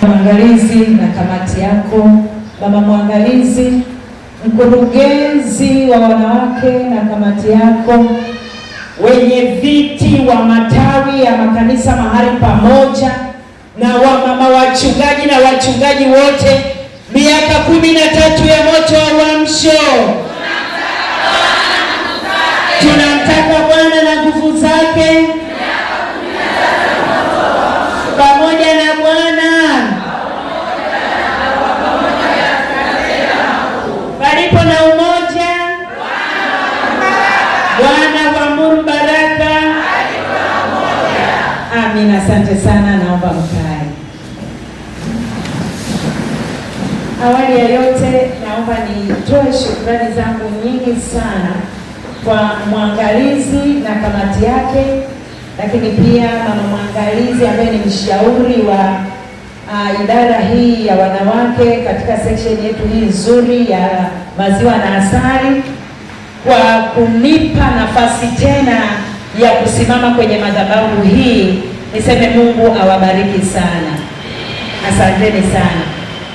Mwangalizi na kamati yako, mama mwangalizi, mkurugenzi wa wanawake na kamati yako, wenye viti wa matawi ya makanisa mahali pamoja, na wamama wachungaji na wachungaji wote, miaka 13 ya moto wa uamsho. Tunamtaka Bwana na nguvu zake, pamoja na Bwana palipo na umoja, Bwana huamuru baraka. Amina. Asante sana, naomba mkae. Awali ya yote, naomba nitoe shukrani zangu nyingi sana kwa mwangalizi na kamati yake, lakini pia mama mwangalizi ambaye ni mshauri wa idara hii ya wanawake katika section yetu hii nzuri ya maziwa na asali, kwa kunipa nafasi tena ya kusimama kwenye madhabahu hii. Niseme Mungu awabariki sana. Asanteni sana.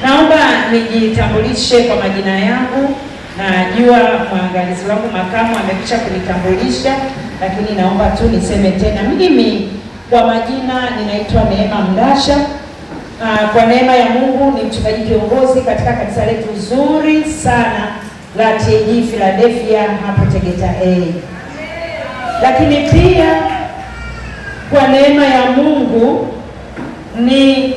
Naomba nijitambulishe kwa majina yangu. Najua mwangalizi wangu makamu amekwisha kunitambulisha, lakini naomba tu niseme tena. Mimi kwa majina ninaitwa Neema Mndasha. Kwa neema ya Mungu ni mchungaji kiongozi katika kanisa letu zuri sana la TAG Philadelphia hapo Tegeta A. Lakini pia kwa neema ya Mungu ni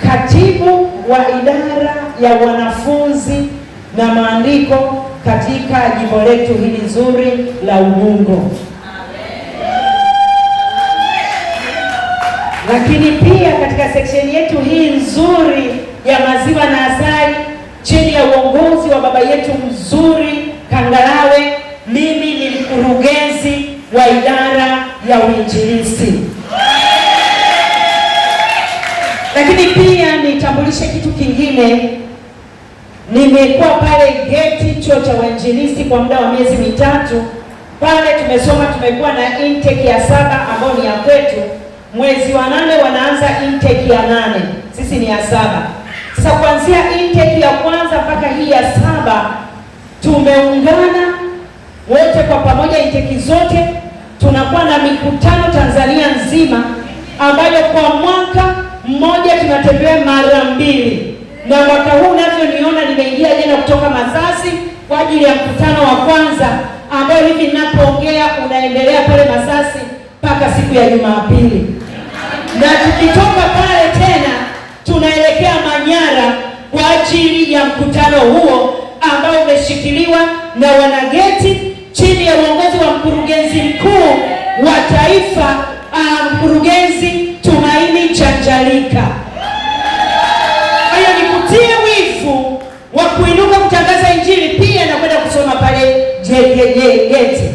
katibu wa idara ya wanafunzi na maandiko katika jimbo letu hili nzuri la Ubungo. Lakini pia katika section yetu hii nzuri ya maziwa na asali chini ya uongozi wa baba yetu mzuri Kangalawe, mimi ni mkurugenzi wa idara ya uinjilisti. Lakini pia nitambulishe kitu kingine. Nimekuwa pale geti chuo cha uinjilisti kwa muda wa miezi mitatu. Pale tumesoma, tumekuwa na intake ya 7 ambayo ni ya kwetu. Mwezi wa 8 wanaanza intake ya 8. Sisi ni ya 7. Sasa kuanzia intake ya kwanza mpaka hii ya 7 tumeungana wote kwa pamoja, intake zote tunakuwa na mikutano Tanzania nzima, ambayo kwa mwaka mmoja tunatembea mara 2. Na mwaka huu unavyoniona nimeingia jana kutoka Masasi kwa ajili ya mkutano wa kwanza ambao hivi ninapoongea unaendelea pale Masasi mpaka siku ya Jumapili. Na tukitoka pale tena tunaelekea Manyara kwa ajili ya mkutano huo ambao umeshikiliwa na wanageti chini ya uongozi wa mkurugenzi mkuu wa taifa, mkurugenzi Tumaini Chanjalika. Kwa hiyo nikutie wivu wa kuinuka kutangaza injili pia na kwenda kusoma pale geti.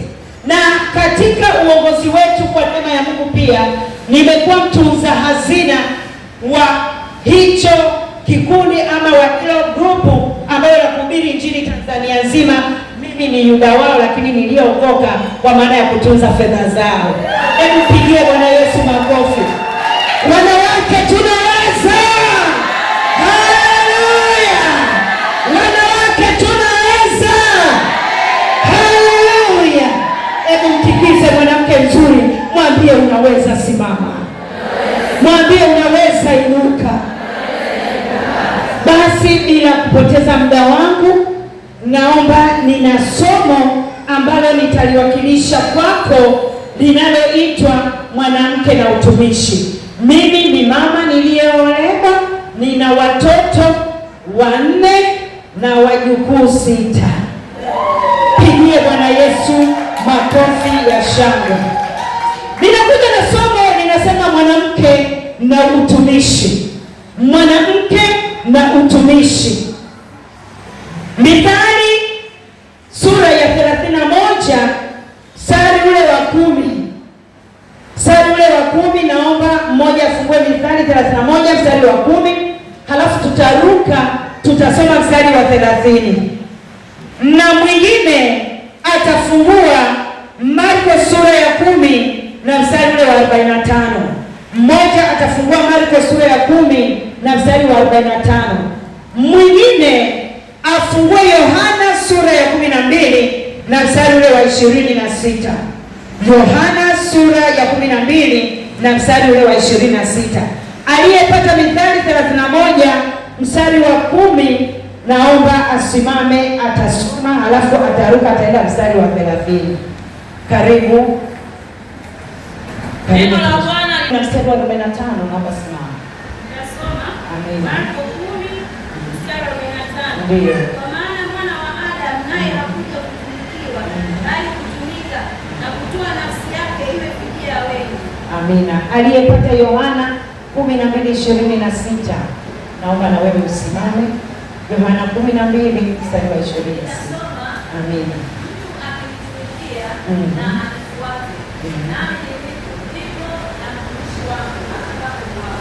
Na katika uongozi wetu kwa neema ya Mungu pia nimekuwa mtunza hazina wa hicho kikundi ama wa hilo grupu ambayo la kuhubiri injili Tanzania nzima. Mimi ni yuda wao, lakini niliokoka kwa maana ya kutunza fedha zao. Hebu pigie Bwana Yesu makofi. Wanawake tunaweza! Haleluya! Wanawake tunaweza! Haleluya! Hebu mtikize mwanamke mzuri, mwambie unaweza simama. Mwambie unaweza inuka. Basi bila kupoteza muda wangu, naomba nina somo ambalo nitaliwakilisha kwako linaloitwa mwanamke na utumishi. Mimi ni mama niliyeolewa, nina watoto 4 na wajukuu 6. Pigie Bwana Yesu makofi ya shangwe. Ninakuja na somo linasema mwanamke na utumishi. Mwanamke na utumishi. Mithali sura ya 31 mstari ule wa 10. Mstari ule wa 10, naomba mmoja afungue Mithali 31 mstari wa 10, halafu tutaruka tutasoma mstari wa 30. Na mwingine atafungua Marko sura ya 10 na mstari ule wa 45. Mmoja atafungua Marko sura ya 10 na mstari wa 45. Mwingine afungue Yohana sura ya 12 na mstari ule wa 26. Yohana sura ya 12 na mstari ule wa 26. Aliyepata Mithali 31 mstari wa 10, naomba asimame, atasoma halafu ataruka ataenda mstari wa 30. Karibu. Neno la Bwana na mstari wa 45, naomba simama. Nasoma Amen. Marko 10 mstari wa 45. Ndiyo. Kwa maana mwana wa Adamu naye hakuja kutumikiwa, bali kutumika na kutoa nafsi yake iwe fidia ya wengi. Amina. Aliyepata Yohana 12:26, naomba na wewe usimame. Yohana 12 mstari wa 26. Amina. Mtu akinitumikia na anifuate, nami ndipo na mtumishi wangu atakapokuwa.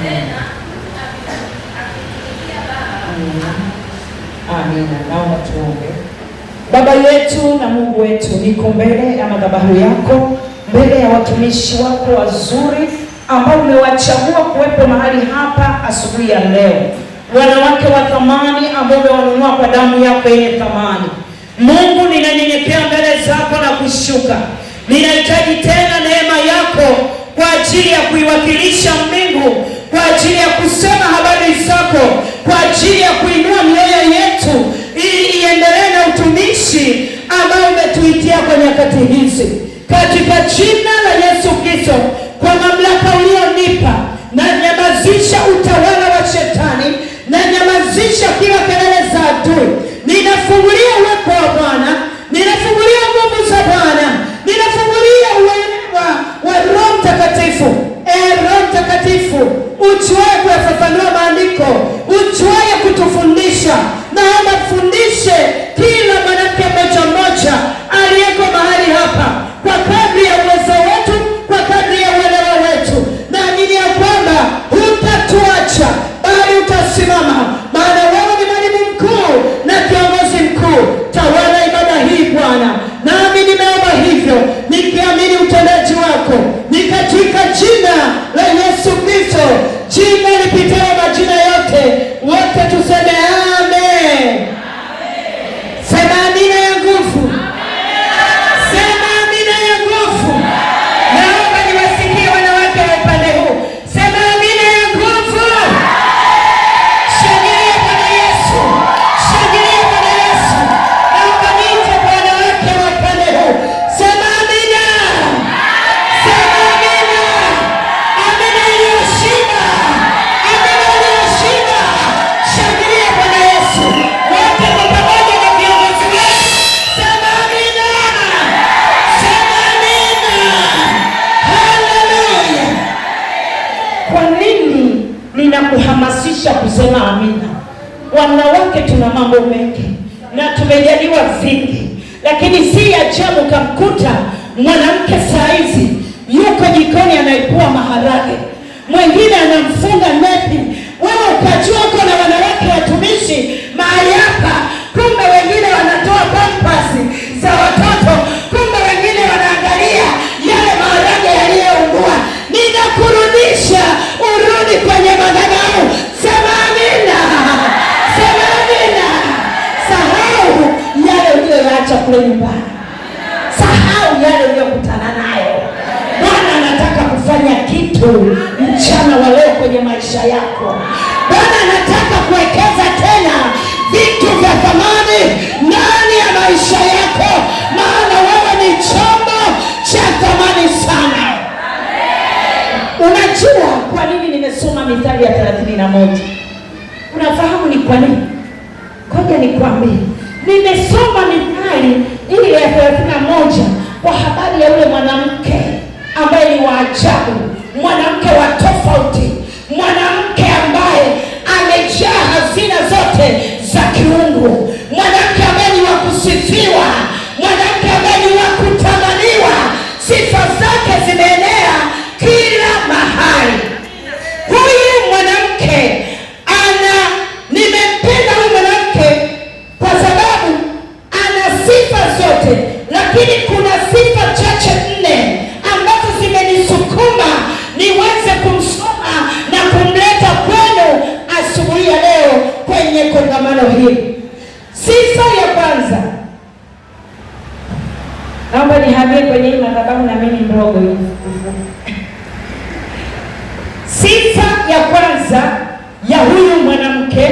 Tena mtu akinitumikia Baba. Amina. Naomba tuombe. Baba yetu na Mungu wetu, niko mbele ya madhabahu yako, mbele ya watumishi wako wazuri ambao umewachagua kuwepo mahali hapa asubuhi ya leo, wanawake wa thamani ambao umewanunua kwa damu yako yenye thamani. Mungu, ninanyenyekea mbele zako na kushuka. Ninahitaji tena neema yako kwa ajili ya kuiwakilisha mbingu, kwa ajili ya kusema habari zako, kwa ajili ya kuinua mioyo yetu ili iendelee na utumishi ambao umetuitia kwa nyakati hizi, katika jina la Yesu Kristo. Kwa mamlaka ulionipa, na nyamazisha utawala wa shetani, na nyamazisha kila kelele za adui. Ninafungulia uwepo wa Bwana, ninafungulia nguvu za Bwana, ninafungulia uelewa wa Roho Mtakatifu. Roho Mtakatifu, ujuaye kuyafafanua maandiko, ujuaye kutufundisha, naomba fundishe kila mwanamke mmoja mmoja aliyeko mahali hapa, kwa kadri ya uwezo wetu, kwa kadri ya uelewa wetu. Naamini ya kwamba hutatuacha, bali utasimama, maana wewe ni mwalimu mkuu na kiongozi mkuu. Tawala ibada hii Bwana, nami nimeomba hivyo nikiamini utendaji wako, ni katika jina la Yesu Kristo, jina lipitalo majina yote. Wote tuseme amen. Sema amina ya nguvu. Sema amina ya nguvu. Naomba niwasikie wanawake wa upande huu. Sema amina ya nguvu. Shangilia Bwana Yesu. Shangilia Bwana Yesu. Naomba niite wanawake wa upande huu. Sema amina. Sema amina. Amina iliyoshinda. Amina iliyoshinda. Shangilia Bwana Yesu. Wote kwa pamoja na viongozi wetu. Sema amina. Sema amina. Haleluya. Kwa nini ninakuhamasisha kusema amina? Wanawake tuna mambo mengi na tumejaliwa vingi, lakini si ajabu kamkuta mwanamke saizi yuko jikoni anaipua maharage, mwingine anamfunga nepi. Wewe ukajua uko na wanawake watumishi mahali hapa, kumbe wengine wanatoa pampasi za watoto, kumbe wengine wanaangalia yale maharage yaliyoungua. Ninakurudisha urudi kwenye madhabahu. Sema amina. Sema amina. Sahau yale uliyoacha kule nyumbani, sahau yale uliyokutana nayo. Bwana anataka kufanya kitu mchana wa leo kwenye maisha yako. Bwana anataka kuwekeza tena vitu vya thamani ndani ya maisha yako, maana wewe ni chombo cha thamani sana. Unajua kwa nini nimesoma Mithali ya 31? Unafahamu ni kwa nini? Ngoja nikwambie. Nimesoma Mithali ile ya 31 kwa habari ya yule mwanamke ambaye ni wa ajabu, mwanamke wa tofauti, mwanamke ambaye amejaa hazina zote za kiungu, mwanamke ambaye ni wa kusifiwa, mwanamke ambaye ni wa kutamaniwa. Sifa zake zimeenea kila mahali. Huyu mwanamke nimempenda huyu mwanamke kwa sababu ana sifa zote, lakini kuna sifa chache 4 ambazo zimenisukuma niweze kwanza ya huyu mwanamke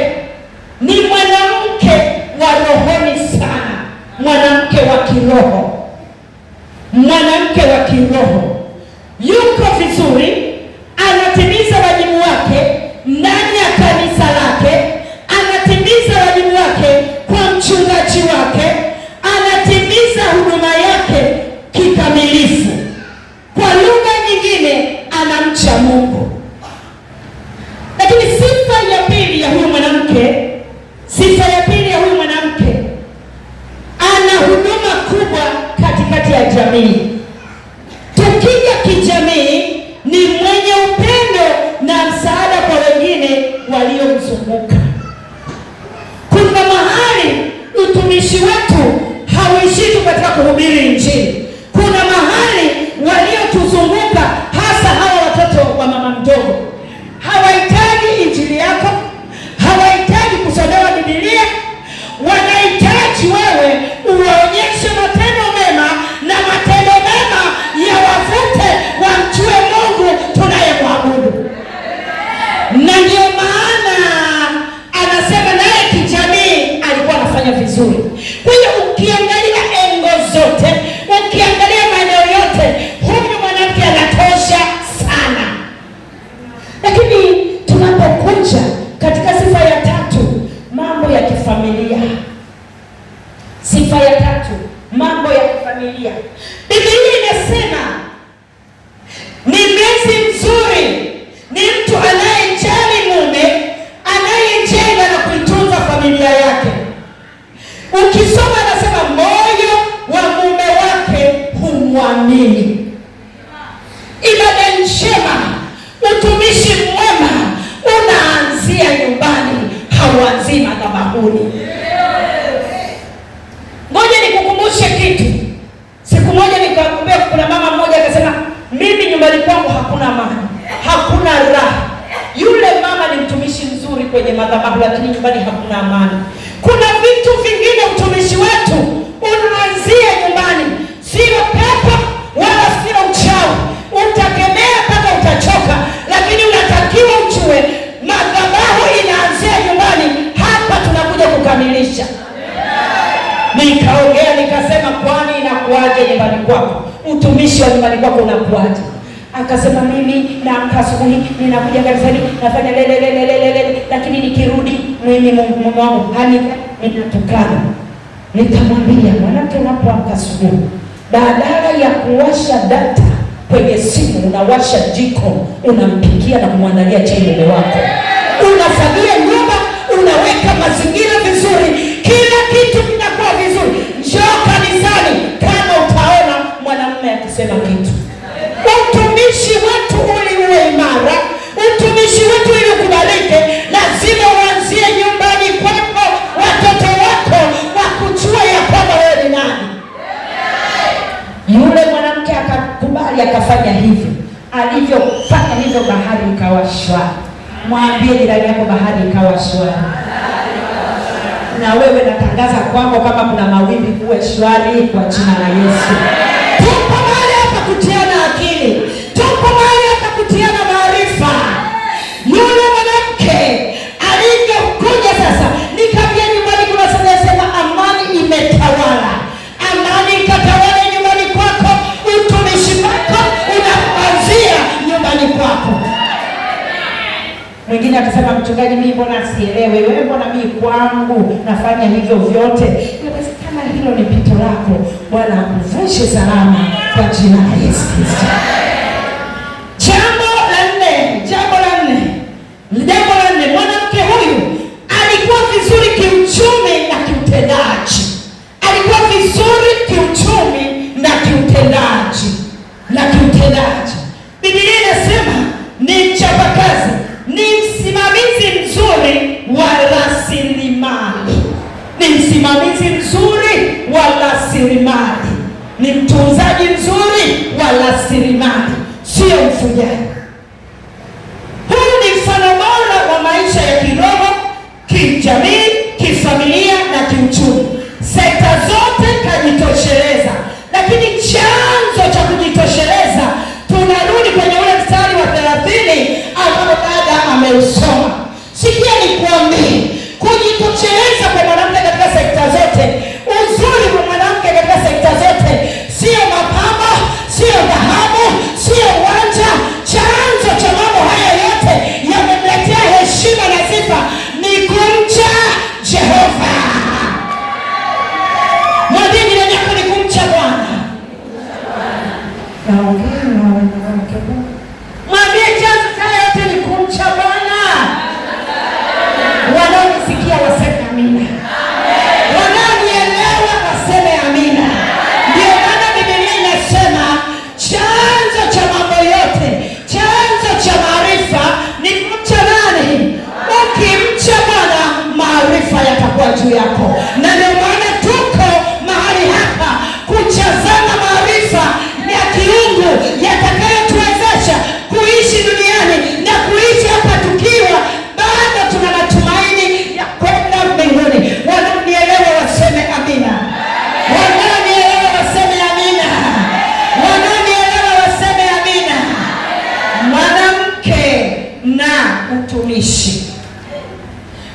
ni mwanamke wa rohoni sana, mwanamke wa kiroho, mwanamke wa kiroho. Yuko vizuri, anatimiza wajibu wake ndani ya kanisa lake, anatimiza wajibu wake kwa mchungaji wake, anatimiza huduma yake kikamilifu. Kwa lugha nyingine, anamcha Mungu. Lakini sifa ya pili ya huyu mwanamke, ana huduma kubwa katikati ya jamii. Tukija kijamii, ni mwenye upendo na msaada kwa wengine waliomzunguka. Kuna mahali utumishi wetu hauishii tu katika kuhubiri Injili. Kuna mahali waliotuzunguka, hasa hawa watoto wa mama mdogo, hawahitaji injili yako, hawahitaji kusomewa Biblia, wanahitaji wewe uwaonyeshe matendo mema, na matendo mema yawavute wamjue Mungu tunayemwabudu. Na ndio maana anasema naye kijamii alikuwa anafanya vizuri. Kwa hiyo ukiangalia engo zote, ukiangalia maeneo yote, huyu mwanamke anatosha sana. Lakini tunapokuja katika sifa ya tatu, mambo ya kifamilia. Sifa ya tatu, mambo ya kifamilia. Biblia inasema ni mlezi mzuri, ni mtu anayejali mume, anayejenga na kuitunza familia yake. Ukisoma anasema moyo wa mume wake humwamini. Ibada njema, utumishi mwema unaanzia nyumbani, hauanzii madhabahuni. Ngoja nikukumbushe kitu. Siku moja nikakuambia, kuna mama mmoja akasema, mimi nyumbani kwangu hakuna amani, hakuna raha. Yule mama ni mtumishi mzuri kwenye madhabahu, lakini nyumbani hakuna amani. Kuna vitu vingine utumishi wetu unaanzia nyumbani. Sio pepo wala sio uchawi, utakemea mpaka utachoka, lakini unatakiwa ujue madhabahu inaanzia nyumbani. Hapa tunakuja kukamilisha. Nikaongea nikasema, kwani inakuaje nyumbani kwako? Utumishi wa nyumbani kwako unakuaje? Akasema, mimi naamka asubuhi, ninakuja kanisani, nafanya lele, lakini nikirudi mimi mume wangu ninatukana. Nikamwambia, mwanamke, unapoamka asubuhi, badala ya kuwasha data kwenye simu, unawasha jiko, unampikia na kumwandalia chai mume wako, unafagia nyumba, unaweka mazingira vizuri, kila kitu kinakuwa vizuri. Njoo kanisani kama utaona mwanamume akisema kitu. Utumishi wetu uwe imara, utumishi wetu ili ukubalike, lazima uanzie nyumbani kwako, watoto wako wakujua ya kwamba wewe ni nani. Yule mwanamke akakubali, akafanya hivyo. Alivyofanya hivyo, bahari ikawa shwari. Mwambie jirani yako, bahari ikawa shwari. Na wewe natangaza kwako, kama kuna mawimbi, kuwe shwari kwa jina la Yesu. Tupo mahali hapa kutiana akili, tupo mahali hapa kutiana maarifa. Yule mwanamke alivyokuja sasa, nikamwambia nyumbani kuna sema amani imetawala. Amani ikatawala nyumbani kwako, utumishi wako unaanzia nyumbani kwako. Mwingine akasema, mchungaji, mimi mbona sielewi, wewe mbona mimi kwangu nafanya hivyo vyote? Inawezekana hilo ni pito lako. Bwana akuvushe salama kwa jina la Yesu Kristo. Jambo la nne, mwanamke huyu alikuwa vizuri kiuchumi na kiutendaji. Alikuwa vizuri kiuchumi na kiutendaji. Biblia inasema ni mchapakazi, ni msimamizi mzuri wa rasilimali, ni mtunzaji mzuri wa rasilimali. ameusoma. Sikia nikwambie, kujitosheleza kwa mwanamke katika sekta zote, uzuri wa mwanamke katika sekta zote, sio mapambo, sio dhahabu, sio uwanja. Chanzo cha mambo haya yote yamemletea heshima na sifa ni kumcha Jehova. Mwambie jirani yako ni kumcha Bwana. Mwambie chanzo cha yote ni kumcha Bwana. Wanaonisikia waseme amina. Wanaonielewa waseme amina. Ndio maana Biblia inasema chanzo cha mambo yote, chanzo cha maarifa ni kumcha nani? Ukimcha Bwana, maarifa yatakuwa juu yako. Na ndio maana tuko mahali hapa kuchazana maarifa ya kiungu yatakayotuwezesha kuishi duniani na kuishi hapa tukiwa bado tuna matumaini ya kwenda mbinguni. Wanaonielewa waseme amina. Wanaonielewa waseme amina. Wanaonielewa waseme amina. Mwanamke na utumishi.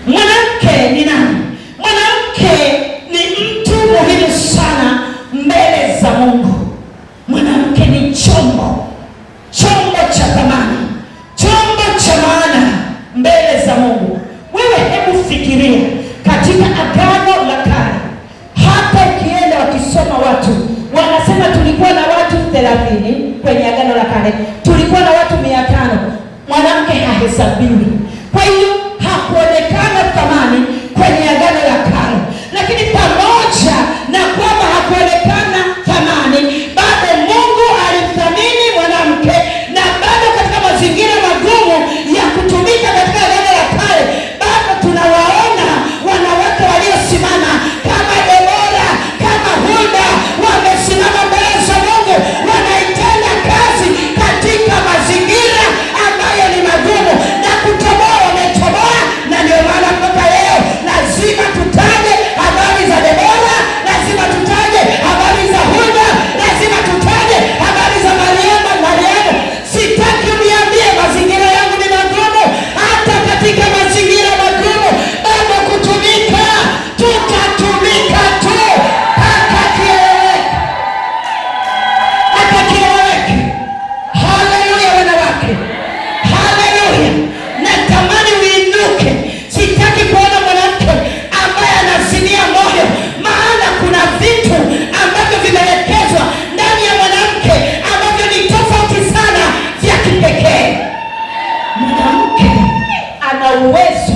Mwanamke ni nani? Mwanamke ni mtu muhimu sana mbele za Mungu. Mwanamke ni chombo cha thamani, chombo cha maana mbele za Mungu. Wewe hebu fikiria katika Agano la Kale, hata ukienda wakisoma watu wanasema tulikuwa na watu 30 kwenye Agano la Kale, tulikuwa na watu 500. Mwanamke hahesabiwi, kwa hiyo hakuonekana thamani kwenye Agano la Kale. Lakini pamoja na kwamba hakuonekana thamani, bado Mungu alimthamini mwanamke, na bado katika mazingira magumu ya kutumika katika Agano la Kale, bado tunawaona wanawake waliosimama kama Debora, kama Hulda, wamesimama mbele za Mungu, wanaitenda kazi katika mazingira ambayo ni magumu, na kutoboa wametoboa. Na ndio maana mpaka leo lazima tutaje habari za Debora, lazima tutaje habari za Hulda, lazima tutaje habari za Mariamu. Sitaki uniambie mazingira yangu ni magumu. Hata katika mazingira magumu bado kutumika, tutatumika tu hata kieleweke. Haleluya wanawake, haleluya. Natamani uinuke. Sitaki kuona mwanamke ambaye anazimia moyo, maana kuna vitu ambavyo vimewekezwa ndani ya mwanamke ambavyo ni tofauti sana, vya kipekee. Mwanamke ana uwezo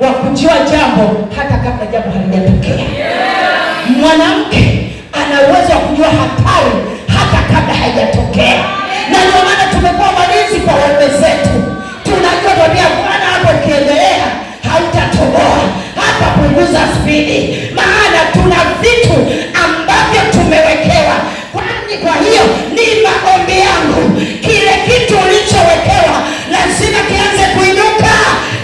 wa kujua jambo hata kabla jambo halijatokea. Mwanamke ana uwezo wa kujua hatari hata kabla haijatokea. Na ndio maana tumekuwa walinzi kwa waume zetu. Tunajua tabia, Bwana, hapo ukiendelea hautatoboa, hapa punguza spidi, maana tuna vitu ambavyo tumewekewa. Kwa hiyo ni maombi yangu, kile kitu ulichowekewa lazima kianze kuinuka,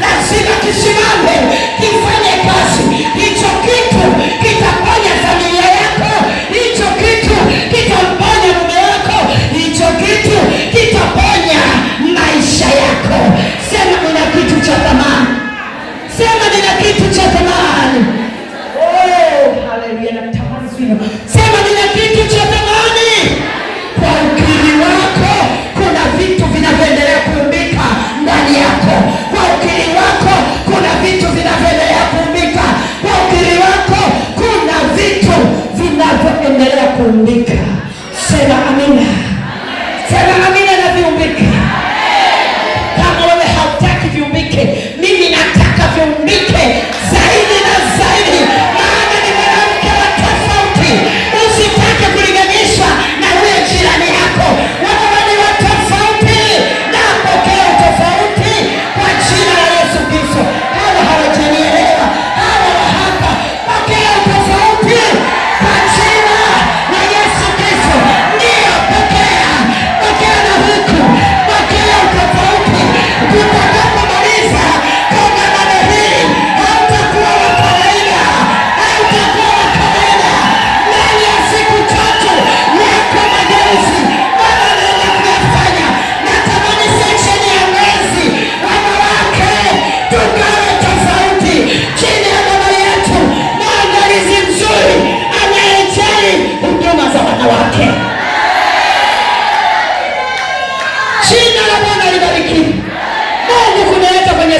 lazima kisimame, kifanye kazi. Hicho kitu kitaponya familia yako, hicho kitu kitamponya mume wako, hicho kitu kitaponya maisha yako. Sema nina kitu cha thamani. Sema nina kitu cha thamani. Oh, haleluya. Natamani sio. Sema nina kitu cha thamani. Kwa ukiri wako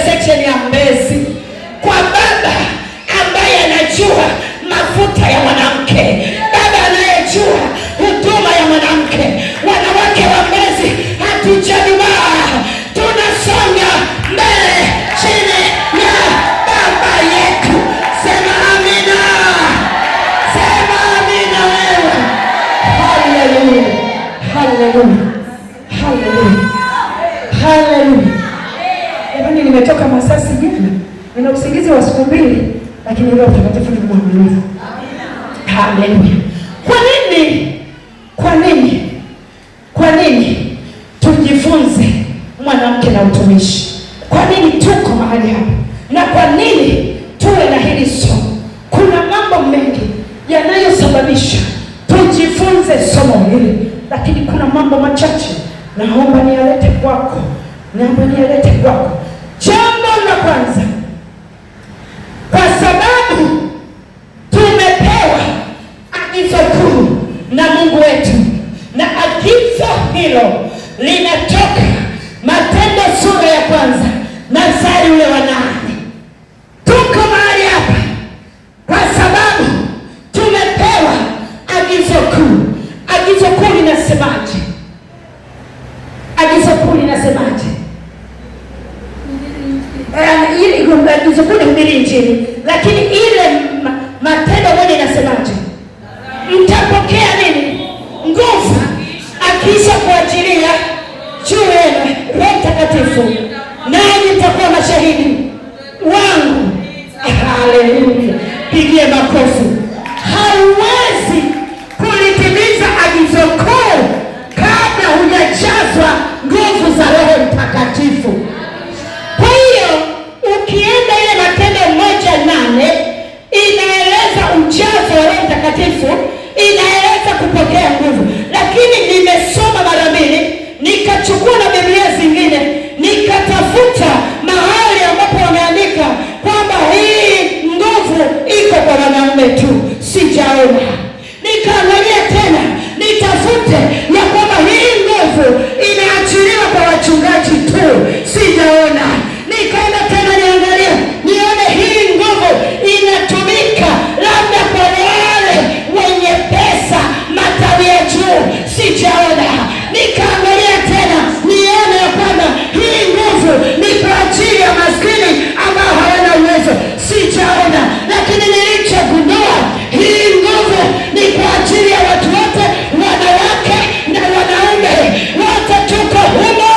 section ya Mbezi, kwa baba ambaye anajua mafuta ya mwanamke, baba anayejua huduma ya mwanamke. Wanawake wa Mbezi hatujadumaa, tunasonga mbele chini ya baba yetu. Sema amina, sema amina wewe. Haleluya, haleluya, haleluya, haleluya. Jamani, nimetoka Masasi jana, nina usingizi wa siku 2, lakini leo Mtakatifu ni mwaminifu. Haleluya. Kwa nini tujifunze mwanamke na utumishi? Kwa nini tuko mahali hapa? Na kwa nini tuwe na hili somo? Kuna mambo mengi yanayosababisha tujifunze somo hili, lakini kuna mambo machache naomba niyalete kwako. Jambo la kwanza, kwa sababu tumepewa agizo kuu na Mungu wetu, na agizo hilo linatoka Matendo sura ya 1 na mstari ule wa 8. Tuko mahali hapa kwa sababu tumepewa agizo kuu. Agizo kuu linasemaje? Agizo kuu linasemaje? Agizo kuu ni kuhubiri Injili, lakini ile Matendo 1 inasemaje? Mtapokea nini? Nguvu akiisha kuajilia juu yenu Roho Mtakatifu, nanyi mtakuwa mashahidi wangu. Haleluya, pigie makofi. Hauwezi kulitimiza agizo kuu kabla hujajazwa nguvu za Roho Mtakatifu. Kwa hiyo ukienda ile Matendo 1:8 inaeleza ujazo wa Roho Mtakatifu, inaeleza kupokea nguvu. Lakini nimesoma mara 2, nikachukua na Biblia zingine, nikatafuta mahali ambapo wameandika kwamba hii nguvu iko kwa wanaume tu, sijaona. Nikaangalia tena nitafute ya kwamba hii nguvu inaachiliwa kwa wachungaji tu, sijaona. Nikaenda tena niangalia nione hii nguvu inatumika labda kwa wale wenye pesa, matawi ya juu, sijaona. Nikaangalia tena nione ya kwamba hii nguvu ni kwa ajili ya maskini ambao hawana uwezo, sijaona. Lakini nilichogundua hii nguvu ni kwa ajili ya watu wote, wanawake na wanaume wote. Tuko humo,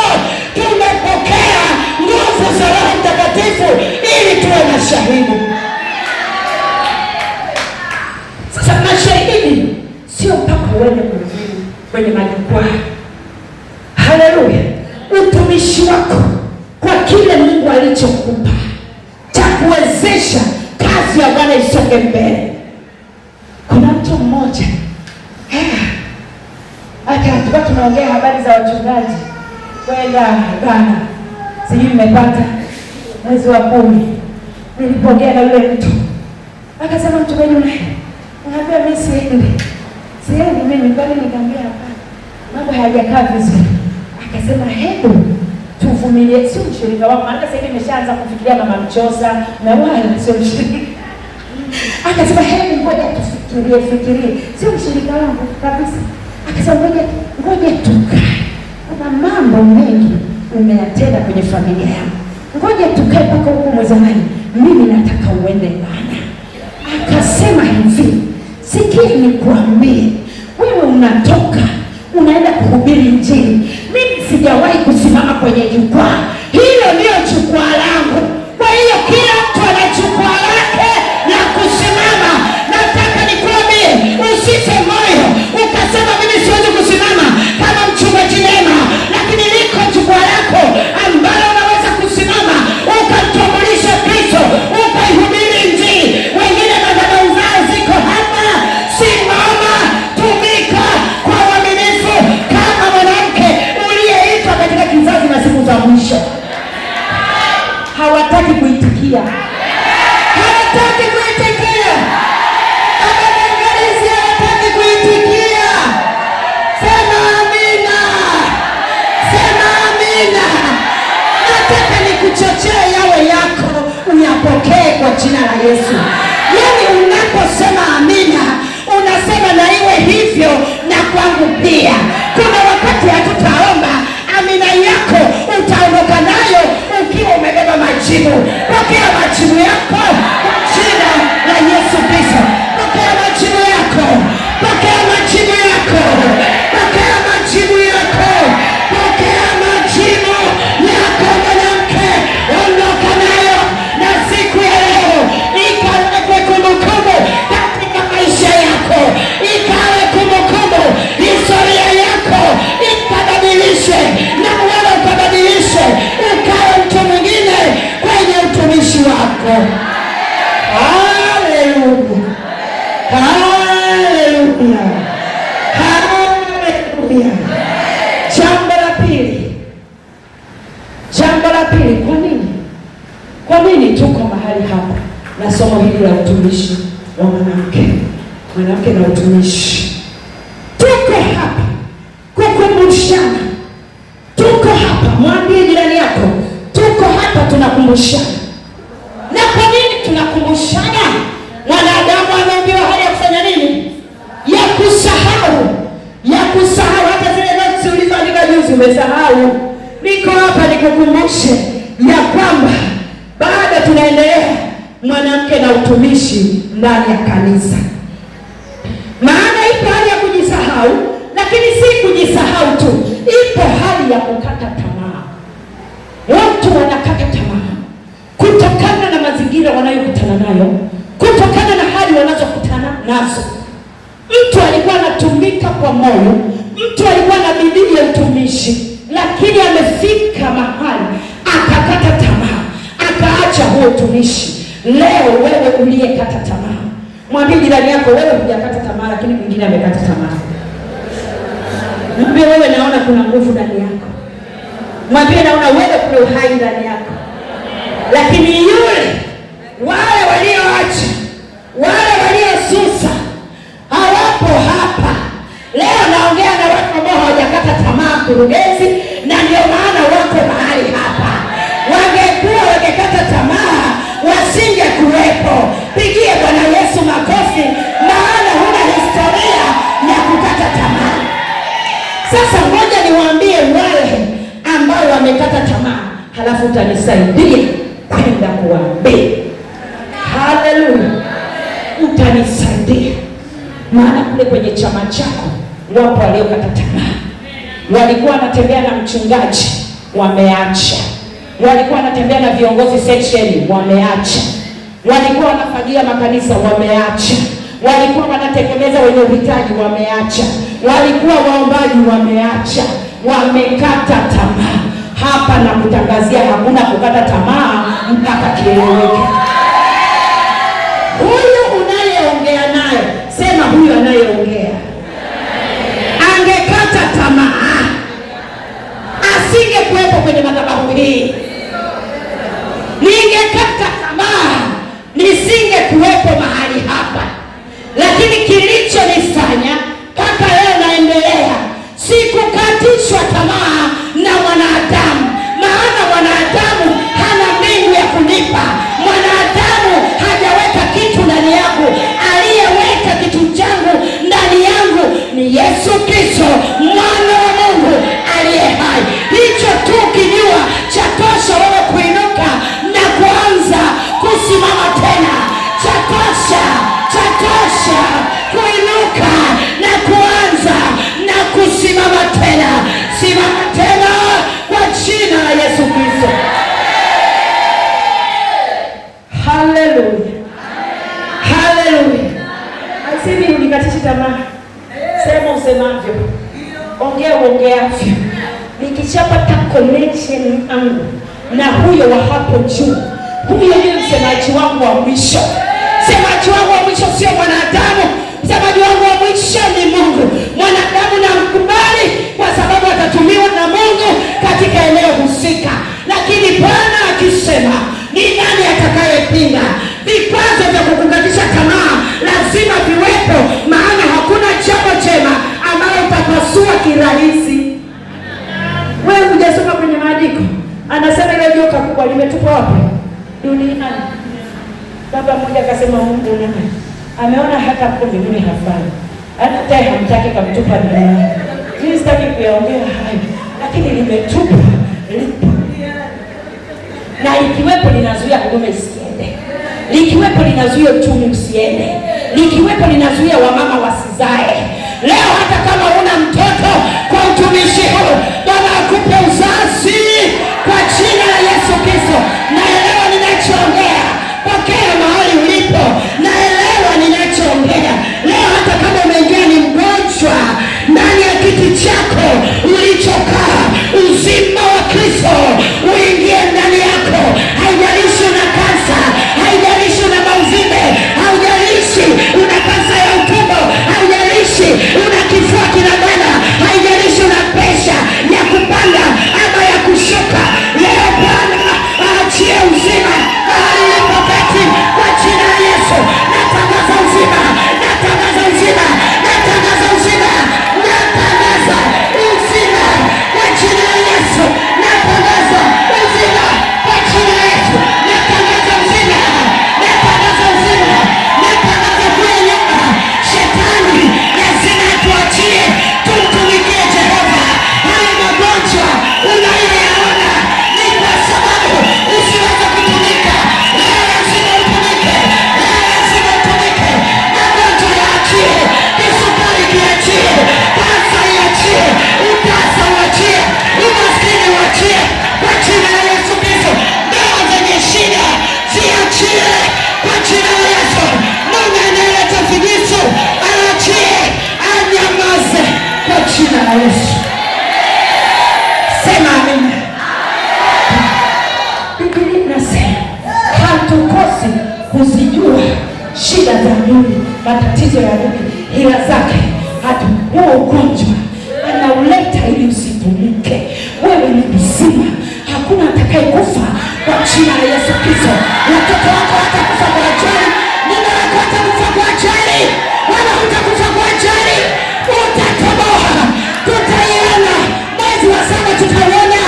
tumepokea nguvu za Roho Mtakatifu ili tuwe mashahidi. Sasa mashahidi sio mpaka uende kwenye majukwaa. Haleluya. Utumishi wako kwa kile Mungu alichokupa cha kuwezesha kazi ya Bwana isonge mbele. Kuna mtu mmoja tulikuwa tunaongea habari za wachungaji kwenda Ghana, sijui mmepata mwezi wa 10. Nilipongea na yule mtu, akasema mchungaji unaambia mimi siendi mimi. Kwani nikamwambia hapana, mambo hayajakaa vizuri. Akasema hebu tuvumilie, sio mshirika wako, maana sasa hivi nimeshaanza kufikiria mama Mchosa na wala sio mshirika. Akasema hebu ngoja tufikirie, sio mshirika wangu kabisa. Akasema ngoja tukae, kuna mambo mengi umeyatenda kwenye familia yangu, ngoja tukae mpaka huko mwezanani, mimi nataka uende Ghana. Akasema hivi, sikia nikuambie, wewe unatoka unaenda kuhubiri Injili, mimi sijawahi kusimama kwenye jukwaa, hilo ndio jukwaa langu. Kwa hiyo kila mtu ana jukwaa lake la kusimama. Nataka nikuambie, usife moyo ukasema mimi siwezi kusimama kama mchungaji Neema, lakini liko jukwaa lako ambalo unaweza kusimama ukamtambulisha Kristo, ukaihubiri Injili. Wengine madhabahu zao ziko hapa. Simama, tumika kwa uaminifu kama mwanamke uliyeitwa katika kizazi na siku za mwisho. Hawataki kuitikia, hawataki kuitikia. Abadangalizi hawataki kuitikia. Sema amina, sema amina. Nataka nikuchochee yawe majibu. Pokea majibu yako kwa jina la Yesu Kristo. Pokea majibu yako. Pokea majibu yako. Pokea majibu yako. Pokea majibu yako mwanamke. Ondoka nayo na siku ya leo ikawekwe kumbukumbu katika maisha yako. Ikawe kumbukumbu, historia yako ikabadilishe, na wewe ukabadilishe, ukawe mtu mwingine kwenye utumishi wako. Haleluya, haleluya, haleluya. Jambo la pili, kwa nini tuko mahali hapa na somo hili la utumishi wa mwanamke na utumishi? Tuko hapa kukumbushana. Tuko hapa, mwambie jirani yako, tuko hapa tunakumbushana. Na kwa nini tunakumbushana? Mwanadamu ameambiwa hali ya kufanya nini? Ya kusahau. Hata zile notes ulizoandika juzi umesahau. Niko hapa nikukumbushe ya kwamba baada tunaendelea mwanamke na utumishi ndani ya kanisa. Maana ipo hali ya kujisahau, lakini si kujisahau tu, ipo hali ya kukata tamaa. Watu wanakata tamaa kutokana na mazingira wanayokutana nayo, kutokana na hali wanazokutana nazo. Mtu alikuwa anatumika kwa moyo, mtu alikuwa na bidii ya utumishi, lakini amefika mahali akakata tamaa, akaacha huo utumishi. Leo wewe uliyekata tamaa, mwambie jirani yako, wewe hujakata tamaa, lakini mwingine amekata tamaa. Mwambie wewe, naona kuna nguvu ndani yako. Mwambie naona wewe kuna uhai ndani yako. Lakini wale walioacha, wale waliosusa hawapo hapa. Leo naongea na watu ambao hawajakata tamaa, mkurugenzi, na ndio maana wako mahali hapa. Wangekata tamaa wasingekuwepo. Pigie Bwana Yesu makofi, maana huna historia ya kukata tamaa. Sasa ngoja niwaambie wale ambao wamekata tamaa, halafu utanisaidia kwenda kuwaambia. Haleluya, utanisaidia. Maana kule kwenye chama chako wapo waliokata tamaa. Walikuwa wanatembea na mchungaji, wameacha. Walikuwa wanatembea na viongozi section, wameacha. Walikuwa wanafagia makanisa, wameacha. Walikuwa wanatekeleza wenye uhitaji, wameacha. Walikuwa waombaji, wameacha. Wamekata tamaa. Hapa na kutangazia hakuna kukata tamaa mpaka kieleweke. Huyu unayeongea naye, sema huyu anayeongea angekata tamaa, asingekuwepo kwenye madhabahu hii. Ningekata tamaa, nisingekuwepo mahali hapa. Lakini kilichonifanya mpaka leo naendelea, sikukatishwa tamaa na mwanadamu. Maana mwanadamu hana mbingu ya kunipa. Mwanadamu hajaweka kitu ndani yangu. Aliyeweka kitu changu ndani yangu ni Yesu Kristo, mwana wa Mungu aliye hai. Hicho tu kijua chatosha wewe kuinuka na kuanza kusimama tena. Chatosha kuinuka na kuanza na kusimama tena. Simama tena kwa jina la Yesu Kristo. Haleluya, haleluya. Asemi unikatishi tamaa. Sema usemavyo, ongea uongeavyo. Nikichapata connection yangu na huyo wa hapo juu, huyo ni msemaji wangu wa mwisho. Msemaji wangu wa mwisho sio mwanadamu. Msemaji wangu wa mwisho ni Mungu. Mwanadamu na mkubali kwa sababu atatumiwa na Mungu katika eneo husika. Lakini Bwana akisema, ni nani atakayepinga? Vikwazo vya kukukatisha tamaa lazima viwepo, maana hakuna jambo jema ambalo utapasua kirahisi. Wewe hujasoma kwenye maandiko, anasema ile joka kubwa limetupwa wapi? Duniani. Baba mmoja akasema, Mungu naye ameona hata kumbe mimi hafai, hata hamtaki kumtupa duniani. Mimi sitaki kuyaongea hayo, lakini limetupwa lipo. na likiwepo linazuia huduma isiende, likiwepo linazuia uchumi usiende, likiwepo linazuia wamama wasizae. Leo hata kama una mtoto, kwa utumishi huu Bwana akupe uzazi kwa jina la Yesu Kristo. Naelewa ninachoongea, pokea mahali ulipo, naelewa ninachoongea. Leo hata kama umeingia ni mgonjwa ndani ya kiti chako ulichokaa, uzima wa Kristo uingie ndani yako. Haijalishi una kansa, haijalishi una mauvimbe, haijalishi una kansa ya utumbo, haijalishi una kifua kinabana, haijalishi una presha ya kupanda ama ya kushuka. Leo Bwana aachie uzima mahali ulipoketi kwa jina la Yesu. Natangaza uzima, natangaza uzima, natangaza uzima, natangaza uzima kwa jina la Yesu. Natangaza uzima kwa jina la Yesu. Natangaza uzima, natangaza uzima, natangaza kule nyuma. Shetani lazima tuachie, tumtumikie Jehova. Haya magonjwa unayoyaona ni kwa sababu usiweze kutumika. Leo lazima utumike, leo lazima utumike. Magonjwa yaachie, kisukari kiachie, kansa iachie, utasa uachie, umaskini uachie kwa jina la Yesu Kristo. Ndoa zenye shida ziachie kwa jina la Yesu. Mungu anayeleta figisu aachie, anyamaze kwa jina la Yesu. Sema amina. Biblia inasema hatukosi kuzijua shida za adui, matatizo ya adui, hila zake. Huo ugonjwa anauleta ili usitumike. Wewe ni mzima, hakuna atakayekufa kwa jina la Yesu Kristo. Watoto wako watakufa kwa ajali, mume wako watakufa kwa ajali, wala hutakufa kwa ajali. Utatoboa, tutaiona mwezi wa 7, tutauona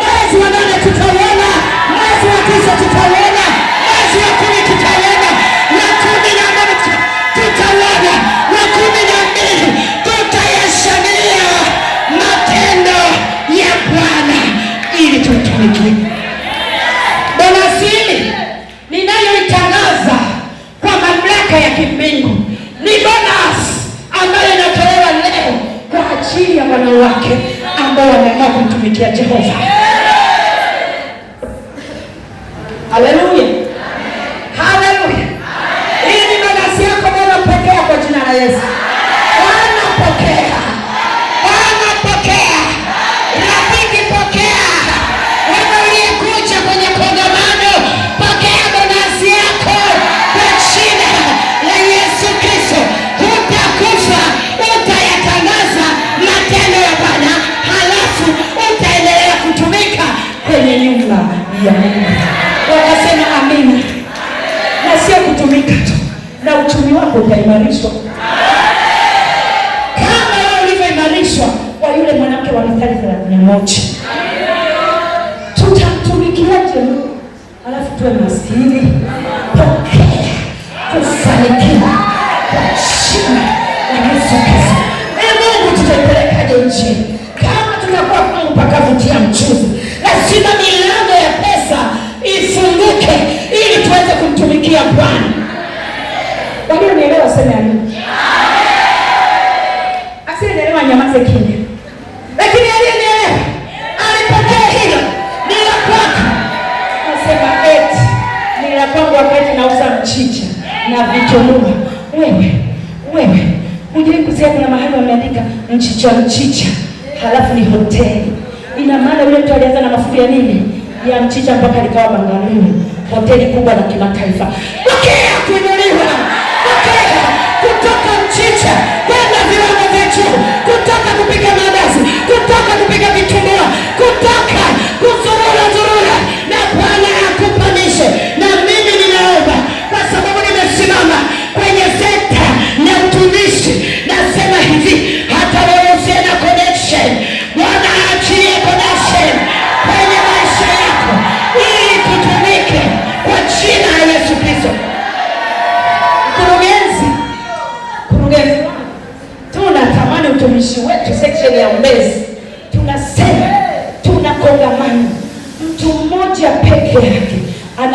mwezi wa 8, tutauona mwezi wa 9, tutauona mwezi wa 10, tutauona wa 11, tutauona wa 12. Tutayashangilia matendo ya Bwana ili tutumikie. Bonasi ninayoitangaza kwa mamlaka ya kimbingu ni bonus ambayo inatolewa leo kwa ajili ya wanawake ambao wameamua kumtumikia Jehova. Haleluya, haleluya. Hii ni bonus yako, Bwana pokea kwa jina la Yesu. Bwana pokea, Bwana pokea, rafiki pokea, wewe uliyekuja kwenye kongamano pokea bonasi yako kwa jina la Yesu Kristo. Hutakufa, utayatangaza matendo ya Bwana, halafu utaendelea kutumika kwenye nyumba ya Mungu. Wakasema amina. Na sio kutumika tu, na uchumi wako utaimarishwa kama wewe ulivyoimarishwa kwa yule mwanamke wa Mithali 31. Tutamtumikiaje Mungu alafu tuwe maskini? Pokea kufanikiwa kwa jina la Yesu Kristo. Mungu tutaipelekaje nchi kama tutakuwa Mungu pakavutia mchuzi? Lazima milango ya pesa ifunguke ili tuweze kumtumikia Bwana. Walionielewa sema amina. Asiyeelewa nyamaze kimya. Lakini aliyenielewa alipokea hilo ni la kwako. Nasema eti ni la kwangu wakati nauza mchicha na vitumbua. Wewe hujui kusema na mahali wameandika mchicha halafu ni hoteli. Ina maana yule mtu alianza na mafuta ya nini? Ya mchicha mpaka likawa Bangalore, hoteli kubwa la kimataifa. Pokea kuinuliwa, pokea kutoka mchicha kwenda viwango vya juu, kutoka kupiga mandazi, kutoka kupiga vitumbua, kutoka kuzurura na Bwana akupandishe. Na mimi ninaomba kwa sababu nimesimama kwenye sekta na utumishi, nasema hivi, hata wewe usiye na connection, Bwana achilie connection kwenye maisha yako ili kutumike kwa jina la Yesu Kristo.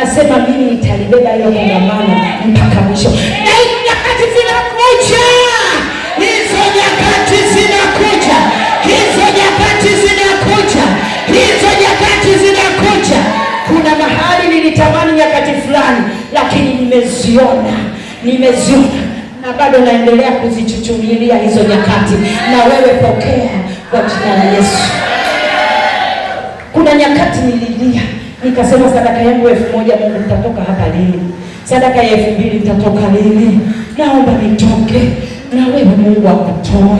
anasema mimi nitalibeba hilo kongamano mpaka mwisho. Na hizo nyakati zinakuja, hizo nyakati zinakuja, hizo nyakati zinakuja, hizo nyakati zinakuja. Kuna mahali nilitamani nyakati fulani, lakini nimeziona na bado naendelea kuzichuchumilia hizo nyakati. Na wewe pokea kwa jina la Yesu. Kuna nyakati nililia nikasema, sadaka yangu 1000 Mungu, mtatoka hapa lini? Sadaka ya 2000 mtatoka lini? Naomba nitoke. Na wewe Mungu akutoe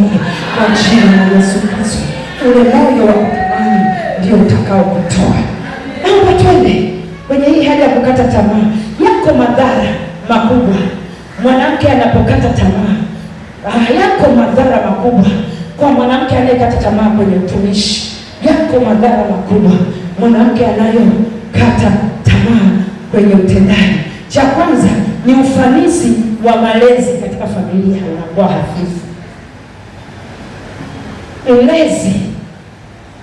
kwa jina la Yesu Kristo. Ule moyo wa kutamani ndio utakao kutoa. Naomba twende kwenye hii hali ya kukata tamaa. Yako madhara makubwa mwanamke anapokata tamaa. Yako madhara makubwa kwa mwanamke anayekata tamaa kwenye utumishi. Yako madhara makubwa mwanamke anayokata tamaa kwenye utendaji. Cha kwanza ni ufanisi wa malezi katika familia unakuwa hafifu. Ulezi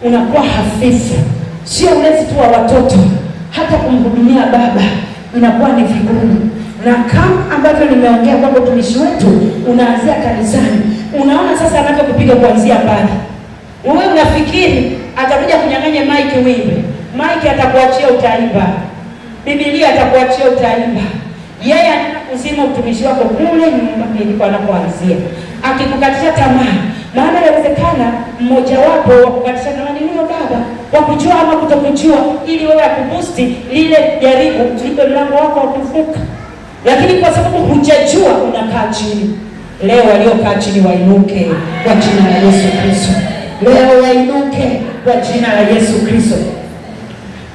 unakuwa hafifu, sio ulezi tu wa watoto, hata kumhudumia baba inakuwa ni vigumu. Na kama ambavyo nimeongea kwamba utumishi wetu unaanzia kanisani, unaona sasa anavyokupiga kuanzia mbali. Wewe unafikiri atakuja kunyang'anya maiki wimbe, maiki atakuachia utaimba, Biblia atakuachia utaimba. Yeye anataka kuzima utumishi wako kule nyumbani ndipo anapoanzia. Akikukatisha tamaa, maana inawezekana mmoja wapo wa kukatisha tamaa ni huyo baba, wa kujua ama kutokujua, ili wewe akubusti lile jaribu, lipe mlango wako wa kuvuka. Lakini kwa sababu hujajua unakaa chini. Leo waliokaa chini wainuke kwa jina la Yesu Kristo. Leo wainuke kwa jina la Yesu Kristo.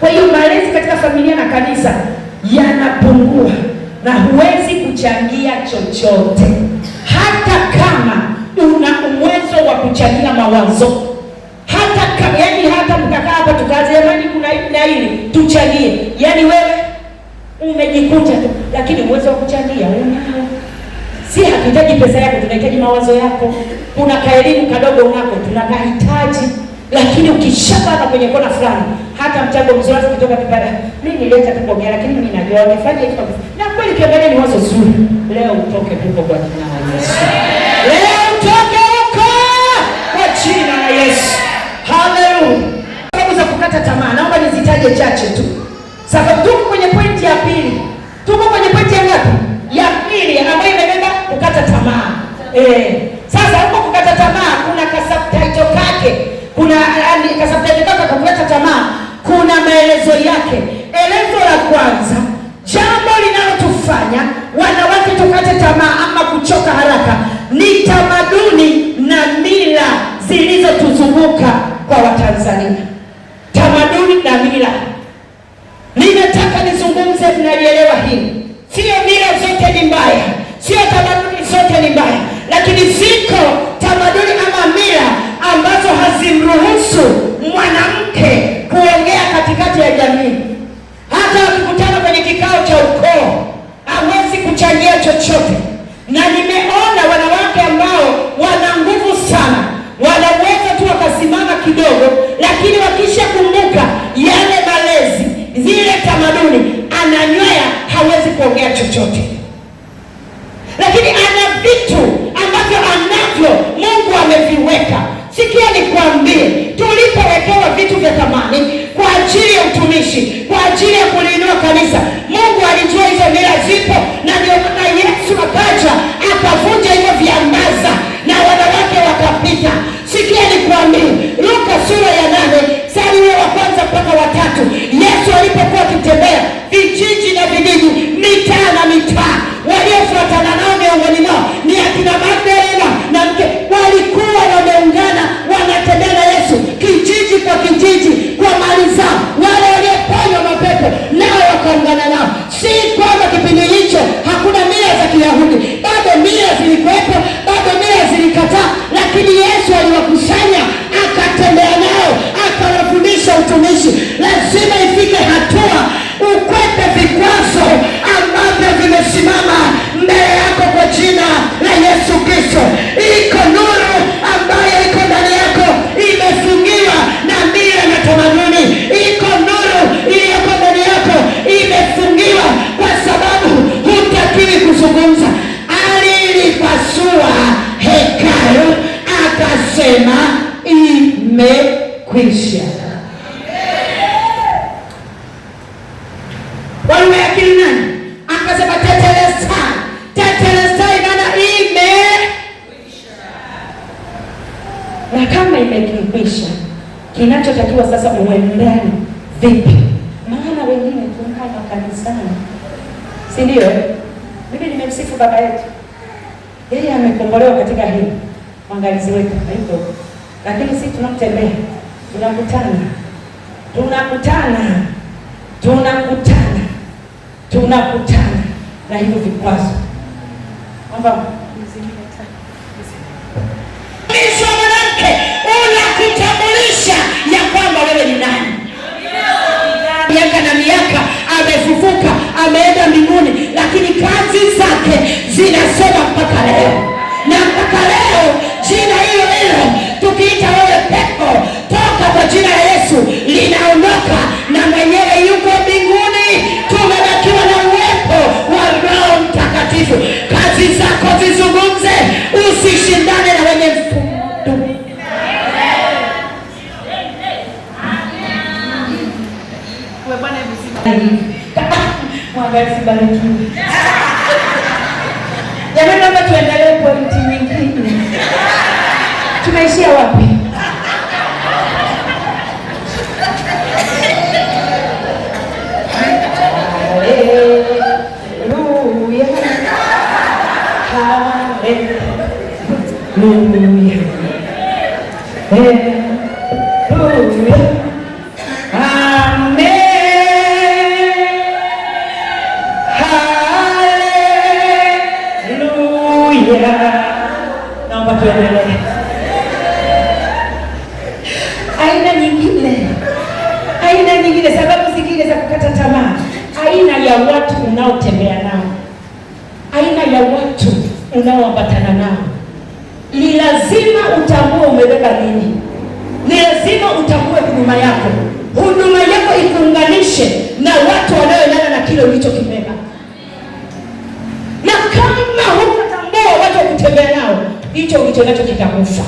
Kwa hiyo malezi katika familia na kanisa yanapungua na huwezi kuchangia chochote. Hata kama una uwezo wa kuchangia mawazo, hata mkakaa hapa tukaanza jamani kuna hivi na hili tuchangie. Yaani wewe umejikuta tu, lakini uwezo wa kuchangia unao. Si hatuhitaji pesa yako, tunahitaji mawazo yako. Kuna kaelimu kadogo unako, tunakahitaji. Lakini ukishabana kwenye kona fulani, hata mchango mzuri kutoka kipara, mimi nileta tu kuongea, lakini mimi najua wamefanya hivyo. Na kweli kiangalia ni wazo zuri. Leo utoke huko kwa jina la Yesu. Leo utoke huko kwa jina la Yesu. Haleluya. Sababu za kukata tamaa, naomba nizitaje chache tu. Sababu tuko kwenye pointi ya pili. Tuko kwenye pointi ya ngapi? Ya pili ambayo imebeba kukata tamaa. Sasa huko kukata tamaa kuna kasubtitle kake. Kuna kasubtitle kake kwa kukata tamaa, kuna maelezo yake. Elezo la kwanza, jambo linalotufanya wanawake tukate tamaa ama kuchoka haraka ni tamaduni na mila zilizotuzunguka kwa Watanzania. Tamaduni na mila. Ninataka nizungumze, mnalielewa hili. Sio mila zote ni mbaya, sio tamaduni zote ni mbaya, lakini ziko tamaduni ama mila ambazo hazimruhusu mwanamke kuongea katikati ya jamii. Hata wakikutana kwenye kikao cha ukoo, hawezi kuchangia chochote. Na nimeona wanawake ambao wana nguvu sana, wanaweza tu wakasimama kidogo, lakini wakisha kumbuka yale malezi, zile tamaduni, ananywea, hawezi kuongea chochote. Lakini ana vitu ambavyo anavyo Mungu ameviweka. Sikia nikwambie, tulipowekewa vitu vya thamani kwa ajili ya utumishi, kwa ajili ya kuliinua kanisa, Mungu alijua hizo mila zipo, na ndio maana Yesu akaja akavunja hivyo viambaza na wanawake wakapita. Sikia nikwambie, Luka sura ya 8 mstari wa kwanza mpaka wa 3, Yesu alipokuwa akitembea vijiji na vijiji, mitaa na mitaa, waliofuatana nao miongoni mwao ni akina Magdalena na mke, walikuwa wameungana wanatembea na Yesu kijiji kwa kijiji kwa mali zao. Wale walioponywa mapepo nao wakaungana nao. Si kwamba kipindi hicho hakuna mila za Kiyahudi, bado mila zilikuwepo, bado mila zilikataa, lakini Yesu aliwakusanya akatembea nao akawafundisha utumishi. Lazima ifike hatua ukwepe vikwazo ambavyo vimesimama mbele yako kwa jina la Yesu Kristo. Iko nuru ambayo iko ndani yako, imefungiwa na mila na tamaduni. Iko nuru iliyoko ndani yako, imefungiwa Kinachotakiwa sasa uendane vipi? Maana wengine tunakaa kanisani, si ndio? Mimi nimemsifu baba yetu, yeye amekombolewa katika hili, mwangalizi wetu haiko, lakini sisi tunamtembea, tunakutana na hivyo vikwazo kwamba mwanamke unakutambulisha ya kwamba wewe ni nani. Miaka na miaka amefufuka, ameenda mbinguni, lakini kazi zake zinasoma mpaka leo, na mpaka leo jina hilo hilo tukiita wewe pepo, toka kwa jina la Yesu linaondoka, na mwenyewe yuko mbinguni. Tumebakiwa na uwepo wa Roho Mtakatifu. Kazi zako zizungumze, usishindane na wenye mfumo. Mwangalizi barikiwe. Jamani, naomba tuendelee pointi nyingine. Tumeishia wapi? Haleluya. Haleluya. Haleluya. Naomba tuendelee. Aina nyingine, sababu zingine za kukata tamaa, aina ya watu unaotembea nao, aina ya watu unaoambatana nao. Ni lazima utambue umebeba nini. Ni lazima utambue huduma yako ikuunganishe na watu wanaoendana na kile ulichokibeba. Na kama hutambua watu wa kutembea nao, hicho ulicho nacho kitakufa.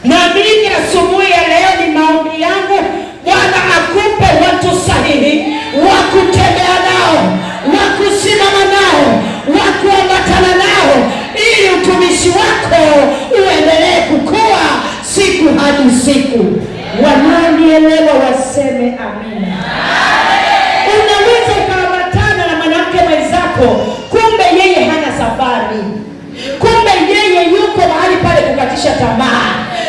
Na mimi asubuhi ya leo ni maombi yangu, Bwana akupe watu sahihi wa kutembea nao, wa kusimama nao, wa kuambatana nao, ili utumishi wako uendelee kukua siku hadi siku. Wanaonielewa waseme amina. Unaweza ukaambatana na mwanamke mwenzako, kumbe yeye hana safari, kumbe yeye yuko mahali pale kukatisha tamaa,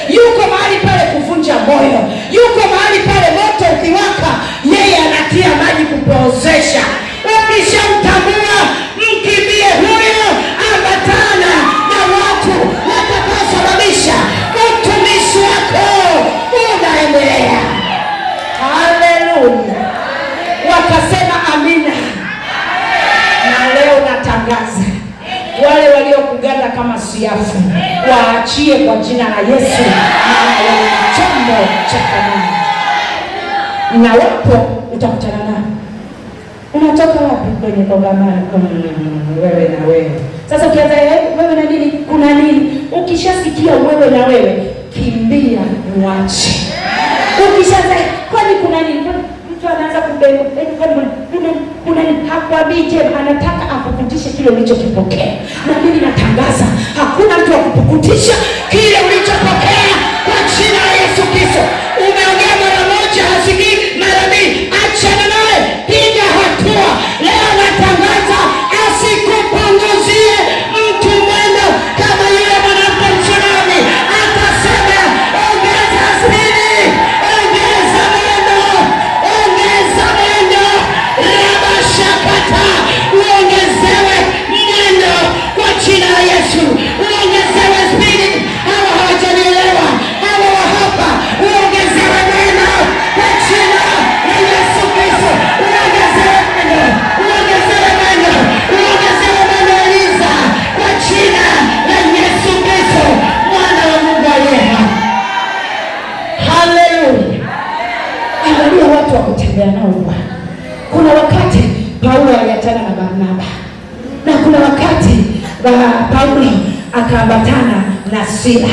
yuko mahali pale kuvunja moyo, yuko mahali pale moto ukiwaka yeye anatia maji kupozesha. Ukishamtambua, mkimbie huyo, ambatana na watu watakaosababisha utumishi wako unaendelea. Haleluya. Wakasema amina. Na leo natangaza wale waliokuganda kama siafu waachie kwa jina la Yesu, na chombo cha amani. Na wapo utakutana nao. Unatoka wapi kwenye kongamano? Wewe na wewe. Sasa ukianza wewe na nini, kuna nini? Ukishasikia wewe na wewe, kimbia mwache. Ukishaanza kwani kuna nini? Mtu anaanza kubeba kuna hakwambii je, anataka akupukutishe kile ulichokipokea. Na mimi natangaza hakuna mtu akupukutisha kile ulichopokea kwa jina la Yesu Kristo. Umeongea mara moja, hasikii mara mbili, achana naye, piga hatua. Leo natangaza asikupunguzie mtu mwendo kama yule mwanamke mchunani akasema, ongeza spidi, ongeza mwendo, ongeza mwendo. Rabashakata, uongezewe mwendo kwa jina la Yesu, uongezewe spidi. Hawa hawajanielewa, hawa wa hapa, uongezewe mwendo kwa jina la Yesu Kristo, uongezewe mwendo, uongezewe mwendo, uongezewe mwendo Eliza kwa jina la Yesu Kristo, mwana wa Mungu aliye hai. Haleluya. Angalia watu wa kutembea nao Bwana. Kuna wakati Paulo aliachana na Barnaba, na kuna wakati Paulo akaambatana na Sila,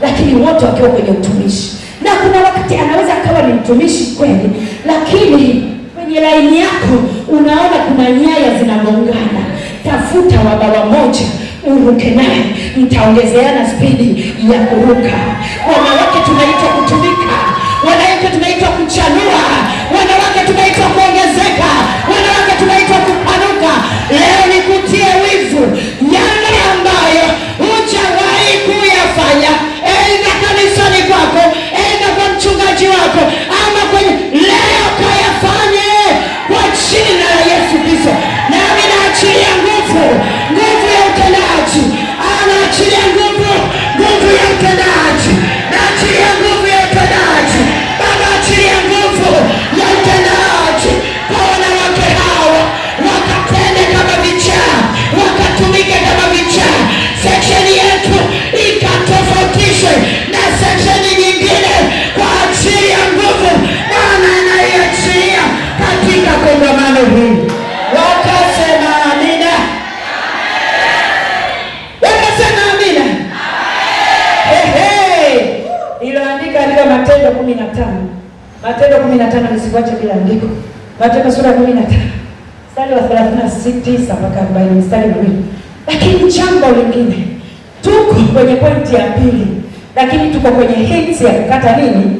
lakini wote wakiwa kwenye utumishi. Na kuna wakati anaweza akawa ni mtumishi kweli, lakini kwenye laini yako unaona kuna nyaya zinagongana. Tafuta wabawa moja uruke naye, mtaongezeana spidi ya kuruka. Wanawake tunaitwa kutumika Wanawake tunaitwa kuchanua, wanawake tunaitwa kuongezeka, wanawake tunaitwa kupanuka. Leo nikutie wivu yale ambayo hujawahi kuyafanya, aidha kanisani kwako, aidha kwa mchungaji wako, ama kwenye leo kayafanye kwa jina la Yesu Kristo. Nami naachilia nguvu ya utendaji, anaachilia nguvu ya utendaji, naachilia nguvu ya utendaji. Baba, achilia nguvu ya utendaji kwa wanawake hawa, wakatende kama vichaa, wakatumike kama vichaa. Seksheni yetu ikatofautishe na seksheni nyingine kwa ajili ya nguvu Bwana anaiachilia katika kongamano hili. Wakasema amina. Wakasema amina. Iliandika katika Matendo 15. Matendo 15 nisikuache bila andiko. Matendo sura 15. Mstari wa 39 mpaka 40, mstari mwingine. Lakini jambo lingine, tuko kwenye pointi ya pili, lakini tuko kwenye hints ya kukata nini?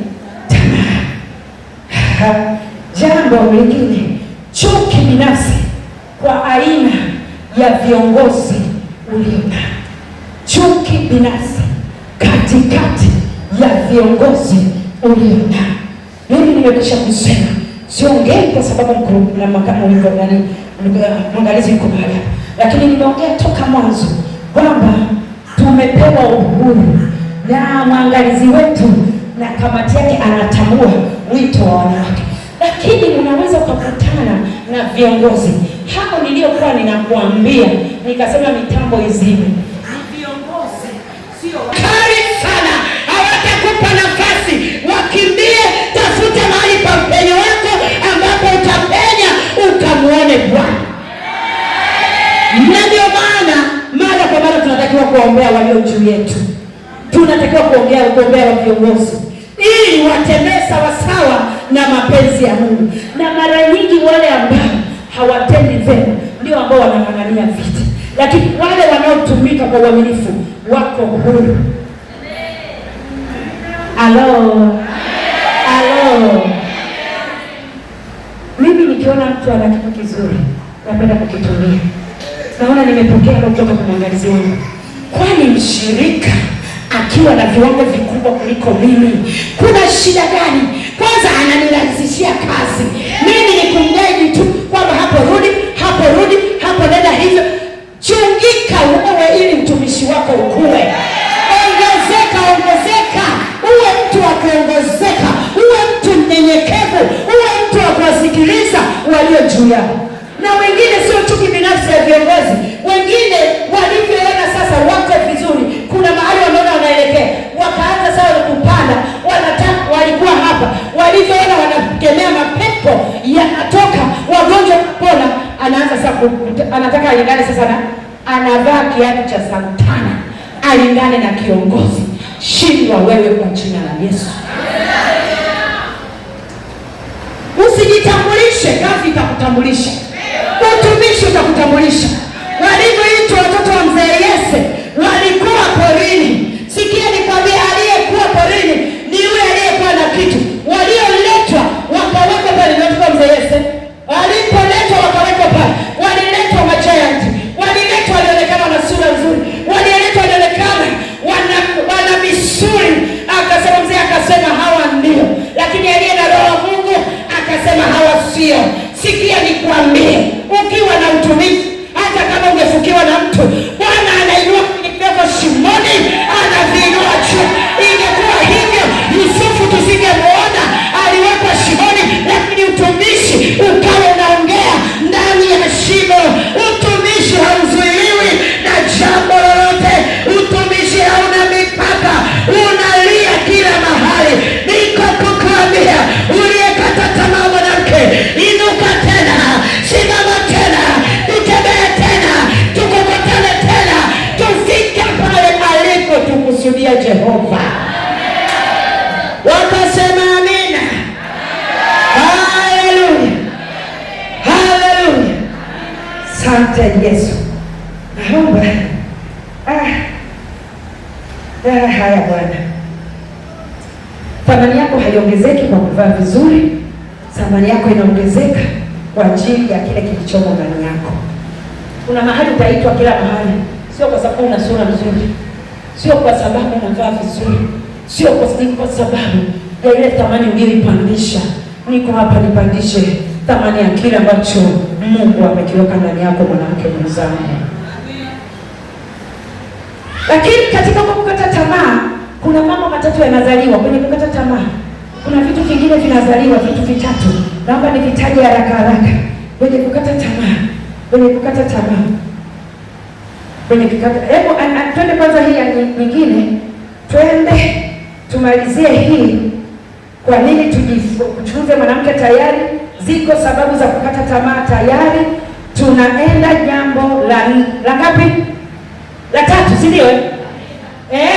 Tamaa. Jambo lingine, chuki binafsi kwa aina ya viongozi uliona. Chuki binafsi katikati ya viongozi uliona. Mimi nimekwisha kusema, siongei kwa sababu na makamu mwangalizi yuko mahali, lakini nimeongea toka mwanzo kwamba tumepewa uhuru na mwangalizi wetu na kamati yake anatambua wito wa wanawake. Lakini unaweza kukutana na viongozi hao niliokuwa ninakuambia, nikasema mitambo izime. Ni viongozi sio kali sana, hawatakupa nafasi. Wakimbie, tafuta mahali pa upenyo wako ambapo utapenya ukamuone Bwana. Na ndio maana mara kwa mara tunatakiwa kuombea walio juu yetu, tunatakiwa kuombea wa viongozi ili watembee sawasawa na mapenzi ya Mungu. Na mara nyingi wale ambao hawatendi vyema ndio ambao wanang'ang'ania vita, lakini wale wanaotumika kwa uaminifu wako huru. Alo. Mimi nikiona mtu ana kitu kizuri napenda kukitumia. Naona nimepokea kutoka kwa mwangalizi wangu, kwani mshirika akiwa na viwango vikubwa kuliko mimi, kuna shida gani? Kwanza ananirahisishia kazi. Mimi ni kumgaidi tu kwamba hapo rudi, hapo nenda hivyo. Chungika wewe ili mtumishi wako ukue. Ongezeka, uwe mtu wa kuongezeka, uwe mtu mnyenyekevu, uwe mtu wa kuwasikiliza walio juu yako. Na wengine sio chuki binafsi ya viongozi, wengine walivyoona sasa wako vizuri, kuna mahali wanaona wanaelekea, wakaanza sawa kupanda, walikuwa hapa, walivyoona wanakemea mapepo yanatoka, wagonjwa kupona, anaanza sasa anataka alingane sasa na anavaa kiatu cha Santana, alingane na kiongozi. Shindwa wewe kwa jina la Yesu. Usijitambulishe, kazi itakutambulisha. Utumishi utakutambulisha. Walivyoitwa watoto wa mzee Yese walikuwa porini. Sikia nikwambia, aliyekuwa porini ni yule aliyekuwa na kitu. Walioletwa wakawekwa pale, ndio watoto wa mzee Yese. Walipoletwa wakawekwa pale, waliletwa majianti, waliletwa walionekana na sura nzuri, waliletwa walionekana wana misuri. Akasema mzee, akasema hawa ndio, lakini aliye na roho wa Mungu akasema hawa sio. Sikia nikwambie, ukiwa na utumishi, hata kama ungefukiwa na mtu, Bwana anainua kutoka shimoni, anaviinua juu. Ingekuwa hivyo, Yusufu tusingemuona, aliwekwa shimoni, lakini utumishi ukawa unaongea ndani ya shimo. Utumishi hauzuiliwi na jambo lolote. Utumishi hauna mipaka, unalia kila mahali. Niko kukuambia, uliyekata tamaa mwanamke, inuka tena, simama tena, tutembee tena, tukukutane tena, tufike pale aliko tukusudia Jehova. Wakasema amina. Haleluya. Asante Yesu. Naomba haya Bwana, Thamani yako haiongezeki kwa kuvaa vizuri, thamani yako inaongezeka kwa ajili ya kile kilichomo ndani yako. Kuna mahali utaitwa kila mahali, sio kwa sababu una sura nzuri, sio kwa sababu unavaa vizuri, sio kwa sababu ya ile thamani uliyoipandisha. Niko hapa nipandishe thamani ya kile ambacho Mungu amekiweka ndani yako, mwanamke mwenzangu. Lakini katika kukata tamaa, kuna mambo matatu yanazaliwa kwenye kukata tamaa. Kuna vitu vingine vinazaliwa, vitu vitatu. Naomba nivitaje haraka haraka. Kwenye kukata tamaa, kwenye kukata tamaa, kwenye kukata. Hebu twende kwanza hii ya nyingine, twende tumalizie hii. Kwa nini tujifunze mwanamke tayari? Ziko sababu za kukata tamaa tayari. Tunaenda jambo la ngapi? La tatu, si ndio?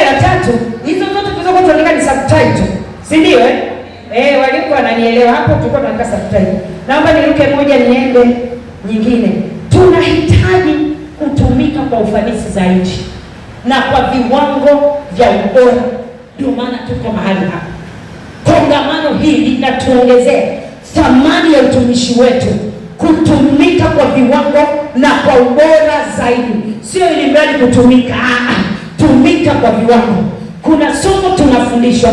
La tatu. Hizo zote tulizokuwa tunaandika ni subtitle, si ndio? Walikuwa wananielewa hapo, tulikuwa tunaandika subtitle. Naomba niruke moja niende nyingine. Tunahitaji kutumika kwa ufanisi zaidi na kwa viwango vya ubora. Ndio maana tuko mahali hapa. Kongamano hili linatuongezea thamani ya utumishi wetu, kutumika kwa viwango na kwa ubora zaidi. Sio ili mradi kutumika, tumika kwa viwango. Kuna somo tunafundishwa,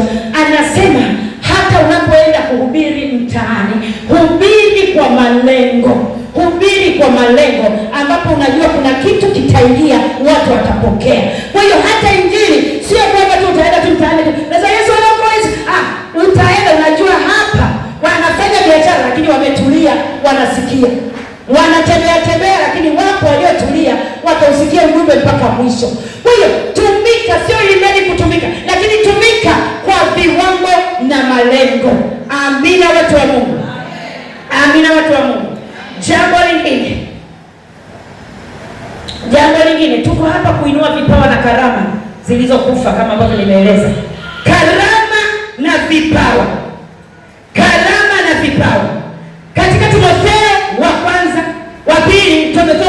anasema hata unapoenda kuhubiri mtaani, hubiri kwa malengo. Hubiri kwa malengo ambapo unajua kuna kitu kitaingia, watu watapokea. Kwa hiyo hata injili sio kwamba tu utaenda tu mtaani, sasa Yesu anaokoa. Utaenda unajua hapa wanafanya biashara lakini wametulia, wanasikia. Wanatembea lakini wapo waliotulia, watausikia ujumbe mpaka mwisho. Kwa hiyo tumika, sio ili kutumika, lakini tumika kwa viwango na malengo. Amina watu wa Mungu. Amina watu wa Mungu. Jambo lingine, tuko hapa kuinua vipawa na karama zilizokufa kama ambavyo nimeeleza. Karama na vipawa. Karama na vipawa. Katika Timotheo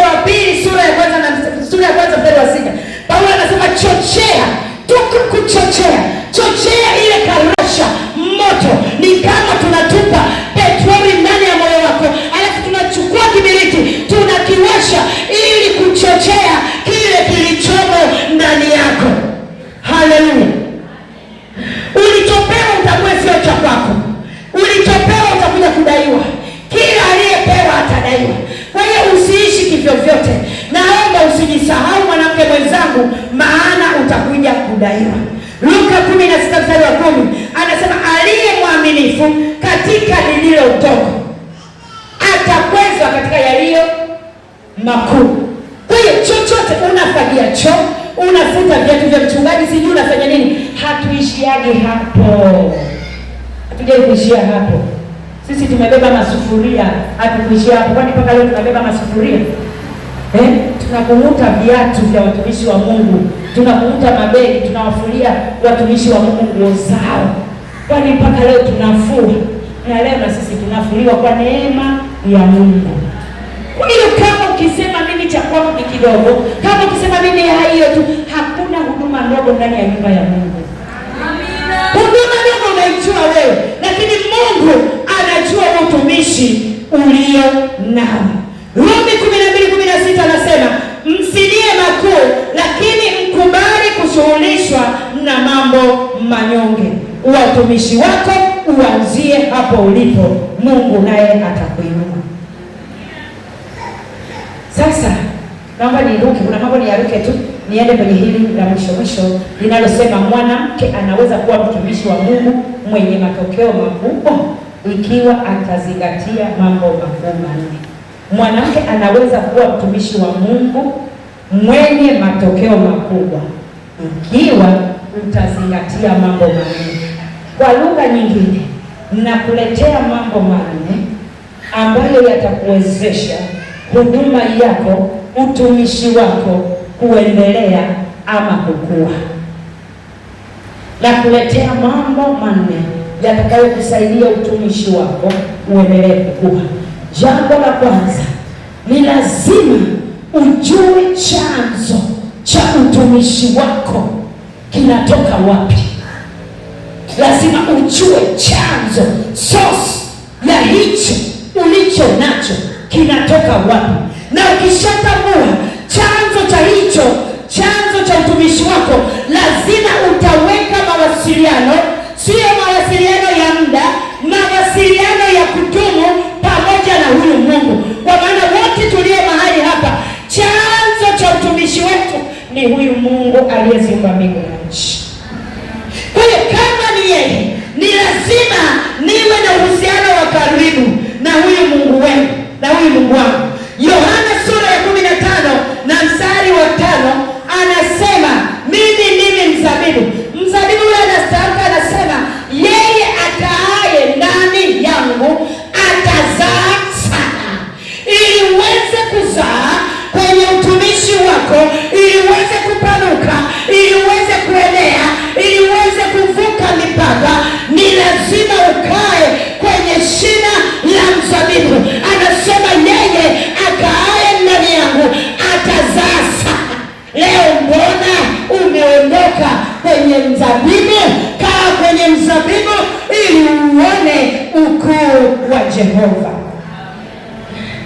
wa pili sura ya kwanza mstari wa 6. Paulo anasema chochea, chochea ile karasha moto. Ni kama tunatupa petroli ndani ya moyo wako, alafu tunachukua kibiriti tunakiwasha ili kuchochea kile kilichomo ndani yako. Haleluya. Ulichopewa utakuwa sio cha kwako. Ulichopewa utakuja kudaiwa. Kila aliyepewa atadaiwa. Kwa hiyo usiishi kivyo vyote. Naomba usijisahau mwanamke mwenzangu, maana utakuja kudaiwa. Luka 16:10 anasema aliye mwaminifu katika lililo dogo atakwezwa katika yaliyo makuu. Kwa hiyo chochote, unafagia choo, unafuta viatu vya mchungaji, sijui unafanya nini, hatuishiage hapo. Hatujai kuishia hapo. Sisi tumebeba masufuria, hatukuishia hapo. Kwani mpaka leo tunabeba masufuria? Tunakumuta viatu vya watumishi wa Mungu, tunakumuta mabegi, tunawafulia watumishi wa Mungu nguo zao. Kwani mpaka leo tunafua, na leo na sisi tunafuliwa kwa neema ya Mungu. Kwa hiyo kama ukisema mimi cha kwangu ni kidogo, kama ukisema mimi hiyo tu, hakuna huduma ndogo ndani ya nyumba ya Mungu. Amina. Huduma ndogo unaijua wewe, lakini Mungu anajua utumishi ulio nao. Rumi 12:16 anasema msinie makuu, lakini mkubali kushughulishwa na mambo manyonge. Utumishi wako uanzie hapo ulipo, Mungu naye atakuinua. Sasa naomba niruke, kuna mambo niyaruke tu, niende kwenye hili la mwisho linalosema mwanamke anaweza kuwa mtumishi wa Mungu mwenye matokeo makubwa ikiwa atazingatia mambo makuu manne. Mwanamke anaweza kuwa mtumishi wa Mungu mwenye matokeo makubwa ikiwa utazingatia mambo manne. Kwa lugha nyingine, nakuletea mambo manne ambayo yatakuwezesha huduma yako, utumishi wako kuendelea ama kukua. Nakuletea mambo manne yatakayokusaidia utumishi wako uendelee kukua. Jambo la kwanza, ni lazima ujue chanzo cha utumishi wako kinatoka wapi. lazima ujue chanzo, source ya hicho ulicho nacho kinatoka wapi. Na ukishatambua chanzo cha hicho, chanzo cha utumishi wako, lazima utaweka mawasiliano, sio mawasiliano ya muda, mawasiliano ya kudumu pamoja na huyu Mungu. Kwa maana wote tulio mahali hapa, chanzo cha utumishi wetu ni huyu Mungu aliyeziumba mbingu na nchi. Kwa hiyo kama ni yeye, ni lazima niwe na uhusiano wa karibu na huyu Mungu wenu, na huyu Mungu wangu. Yohana sura ya 15 na mstari wa 5 anasema, mimi ndimi mzabibu. Mzabibu yule anastaamka, anasema yeye akaaye ndani yangu atazaa sana. Ili uweze kuzaa kwenye utumishi wako, ili uweze kupanuka, ili uweze kuenea, ili uweze kuvuka mipaka, ni lazima ukae kwenye shina la mzabibu. Anasema yeye akaaye ndani yangu atazaa sana. Leo mbona umeondoka kwenye mzabibu? Kaa kwenye mzabibu ili uone ukuu wa Jehova.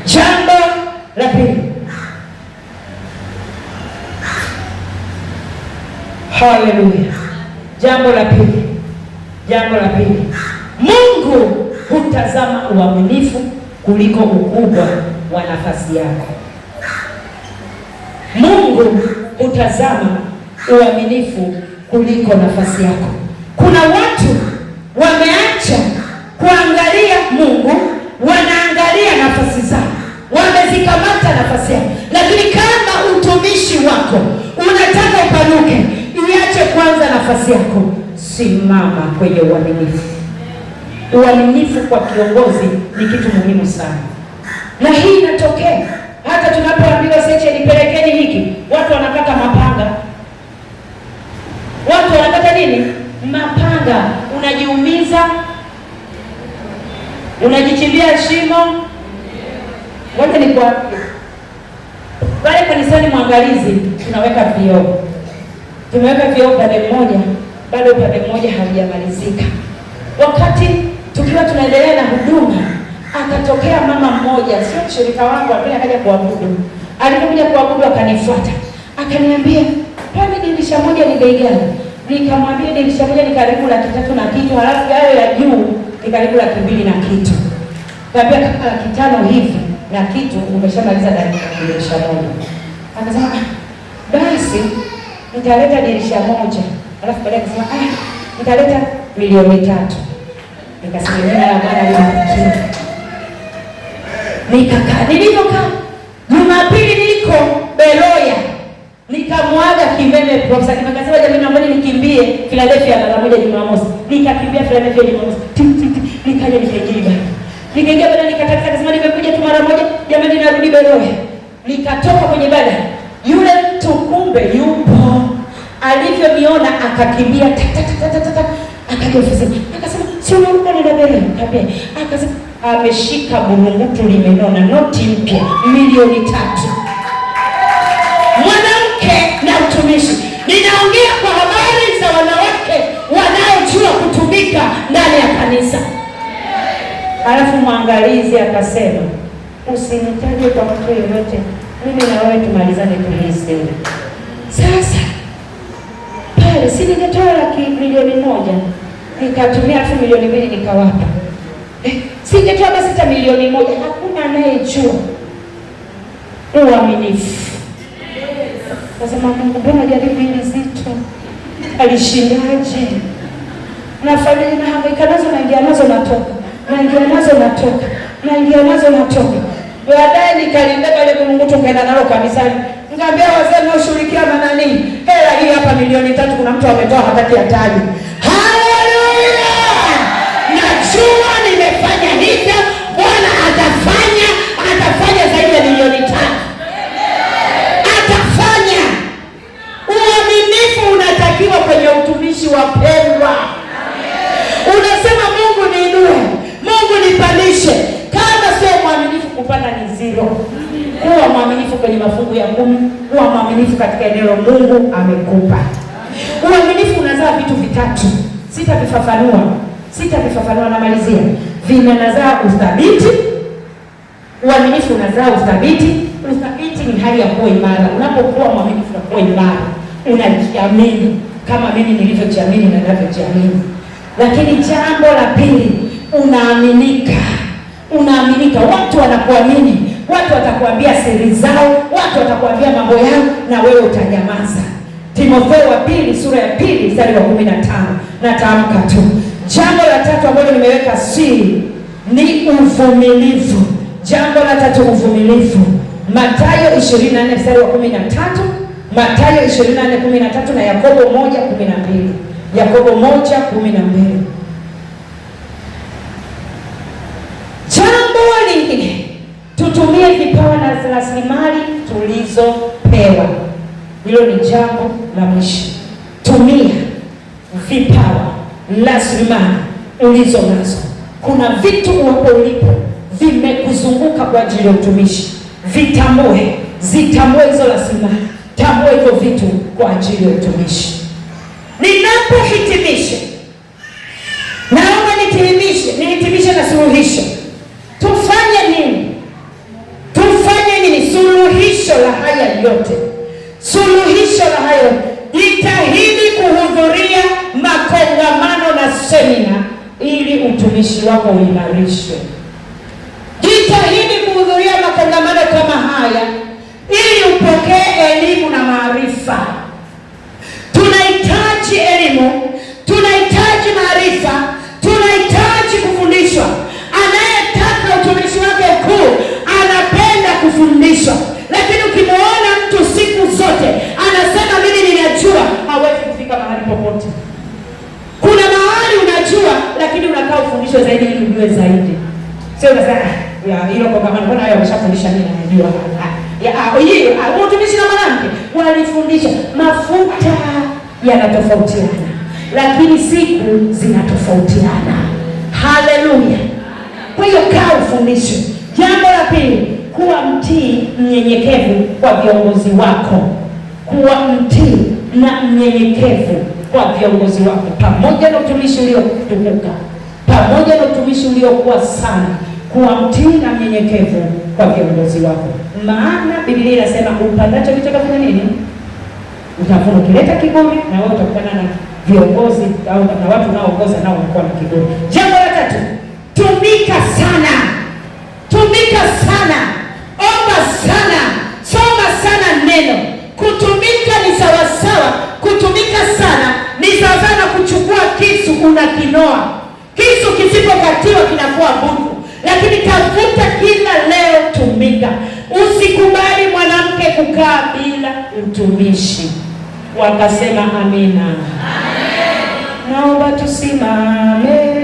Jambo la pili, haleluya. Jambo la pili, Mungu hutazama uaminifu kuliko ukubwa wa nafasi yako. Mungu hutazama uaminifu kuliko nafasi yako. Kuna watu wameacha kuangalia Mungu, wanaangalia nafasi zao, wamezikamata nafasi yao. Lakini kama utumishi wako unataka upanuke, iache kwanza nafasi yako, simama kwenye uaminifu. Uaminifu kwa kiongozi ni kitu muhimu sana, na hii inatokea hata tunapoambiwa seche nipelekeni hiki, watu wanakata mapanga. Watu wanakata nini? Mapanga. Unajiumiza, unajichimbia shimo. Wote ni kwa pale kanisani Mwangalizi tunaweka vioo. Tumeweka vioo upande mmoja, bado upande mmoja haujamalizika. Wakati tukiwa tunaendelea na huduma, akatokea mama mmoja, sio mshirika wangu, akaja kuabudu. Alipokuja kuabudu akanifuata, akaniambia, "Pale dirisha moja ni bei gani?" Nikamwambia dirisha moja ni karibu 300 na kitu, halafu hayo ya juu ni karibu 200 na kitu. Kaambia kama 500 hivi na kitu umeshamaliza dirisha moja. Akasema, "Basi nitaleta dirisha moja." Alafu baadaye akasema, "Nitaleta 3 milioni." Nikasema, "Jina la Bwana libarikiwe." Nikakaa, nilivyokaa Jumapili niko Beloya, nikamwaga Kimeme Profesa. Nikasema, "Jamani, naomba nikimbie Philadelphia mara moja Jumamosi." Nikakimbia Philadelphia Jumamosi. Nikaja nikaingia baada, nikataka akasema, "Nimekuja tu mara moja, jamani narudi Beloya." Nikatoka kwenye ibada, yule mtu kumbe yupo. Alivyoniona akakimbia akaja ofisini. Akasema, "Sio unaruka na Beloya?" Akasema, ameshika burungutu limenona, noti mpya 3 milioni. Mwanamke na utumishi. Ninaongea kwa habari za wanawake wanaojua kutumika ndani ya kanisa. Alafu Mwangalizi akasema, "Usinitaje kwa mtu yeyote, mimi na wewe tumalizane tuhisi." Sasa pale si ningetoa 1 milioni, nikatumia 2 milioni nikawapa. Singetoa basi hata 1 milioni. Hakuna anayejua uaminifu. Nasema, "Mungu, mbona jaribu hili zito? Alishindaje? Nafanya na hangaika nazo, naingia nazo natoka, naingia nazo natoka, naingia nazo natoka." Baadaye nikalibeba ile Mungu tukaenda nalo kanisani. Nikamwambia wazee mnaoshirikiana na nini? Hela hii hapa 3 milioni, kuna mtu ametoa hataki ataje. Haleluya! Najua nimefanya hivyo, Bwana atafanya zaidi ya 3 milioni. Atafanya. Uaminifu unatakiwa kwenye utumishi wa pendwa. Unasema, "Mungu niinue, Mungu nipandishe." Kama sio mwaminifu, kupanda ni 0. Kuwa mwaminifu kwenye mafungu ya 10, kuwa mwaminifu katika eneo Mungu amekupa. Uaminifu unazaa vitu vitatu. Sitavifafanua, namalizia. Vinazaa uthabiti, uaminifu unazaa uthabiti. Uthabiti ni hali ya kuwa imara. Unapokuwa mwaminifu na kuwa imara, unajiamini kama mimi nilivyojiamini na ninavyojiamini. Lakini jambo la pili, unaaminika. Watu wanakuamini, watu watakuambia siri zao, watu watakuambia mambo yao na wewe utanyamaza. Timotheo wa pili sura ya 2 mstari wa 15. Natamka tu. Jambo la tatu ambalo nimeweka siri ni uvumilivu. Jambo la tatu, uvumilivu. Mathayo 24 mstari wa 13, Mathayo 24:13 na Yakobo 1:12. Yakobo 1:12. Jambo lingine, tutumie vipawa na rasilimali tulizopewa. Hilo ni jambo la mwisho. Tumia vipawa, rasilimali ulizo nazo. Kuna vitu hapo ulipo vimekuzunguka kwa ajili ya utumishi. Vitambue, zitambue hizo rasilimali, tambua hivyo vitu kwa ajili ya utumishi. Ninapohitimisha, naomba nihitimishe na suluhisho. Tufanye nini? Suluhisho la haya yote, jitahidi kuhudhuria makongamano na semina ili utumishi wako uimarishwe. Jitahidi kuhudhuria makongamano kama haya ili upokee elimu na maarifa. Tunahitaji elimu, tunahitaji maarifa, tunahitaji kufundishwa. Anayetaka utumishi wake kuu anapenda kufundishwa. Lakini ukimwona mtu siku zote anasema mimi ninajua, hawezi kufika mahali popote. Kuna mahali unajua lakini unakaa ufundishwe zaidi ili ujue zaidi. Sio unasema hilo kongamano mbona wao wameshafundisha mimi najua. Utumishi na mwanamke walifundisha. Mafuta yanatofautiana, lakini siku zinatofautiana. Haleluya. Kwa hiyo kaa ufundishwe. Jambo la pili, kuwa mtii, mnyenyekevu kwa viongozi wako. Kuwa mtii na mnyenyekevu kwa viongozi wako, pamoja na utumishi uliotukuka, pamoja na utumishi uliokuwa sana. Kuwa mtii na mnyenyekevu kwa viongozi wako, maana Biblia inasema upandacho kitakavuna nini? Utavuna. Ukileta kiburi, na wewe utakutana na viongozi au na watu unaoongoza nao wanakuwa na kiburi. Jambo la tatu, tumika sana. Omba sana, soma sana neno. Kutumika ni sawasawa, kutumika sana ni sawasawa na kuchukua kisu unakinoa. Kisu kisipokatiwa kinakuwa butu. Lakini tafuta kila leo, tumika. Usikubali mwanamke kukaa bila utumishi. Wakasema amina. Amen. Naomba tusimame.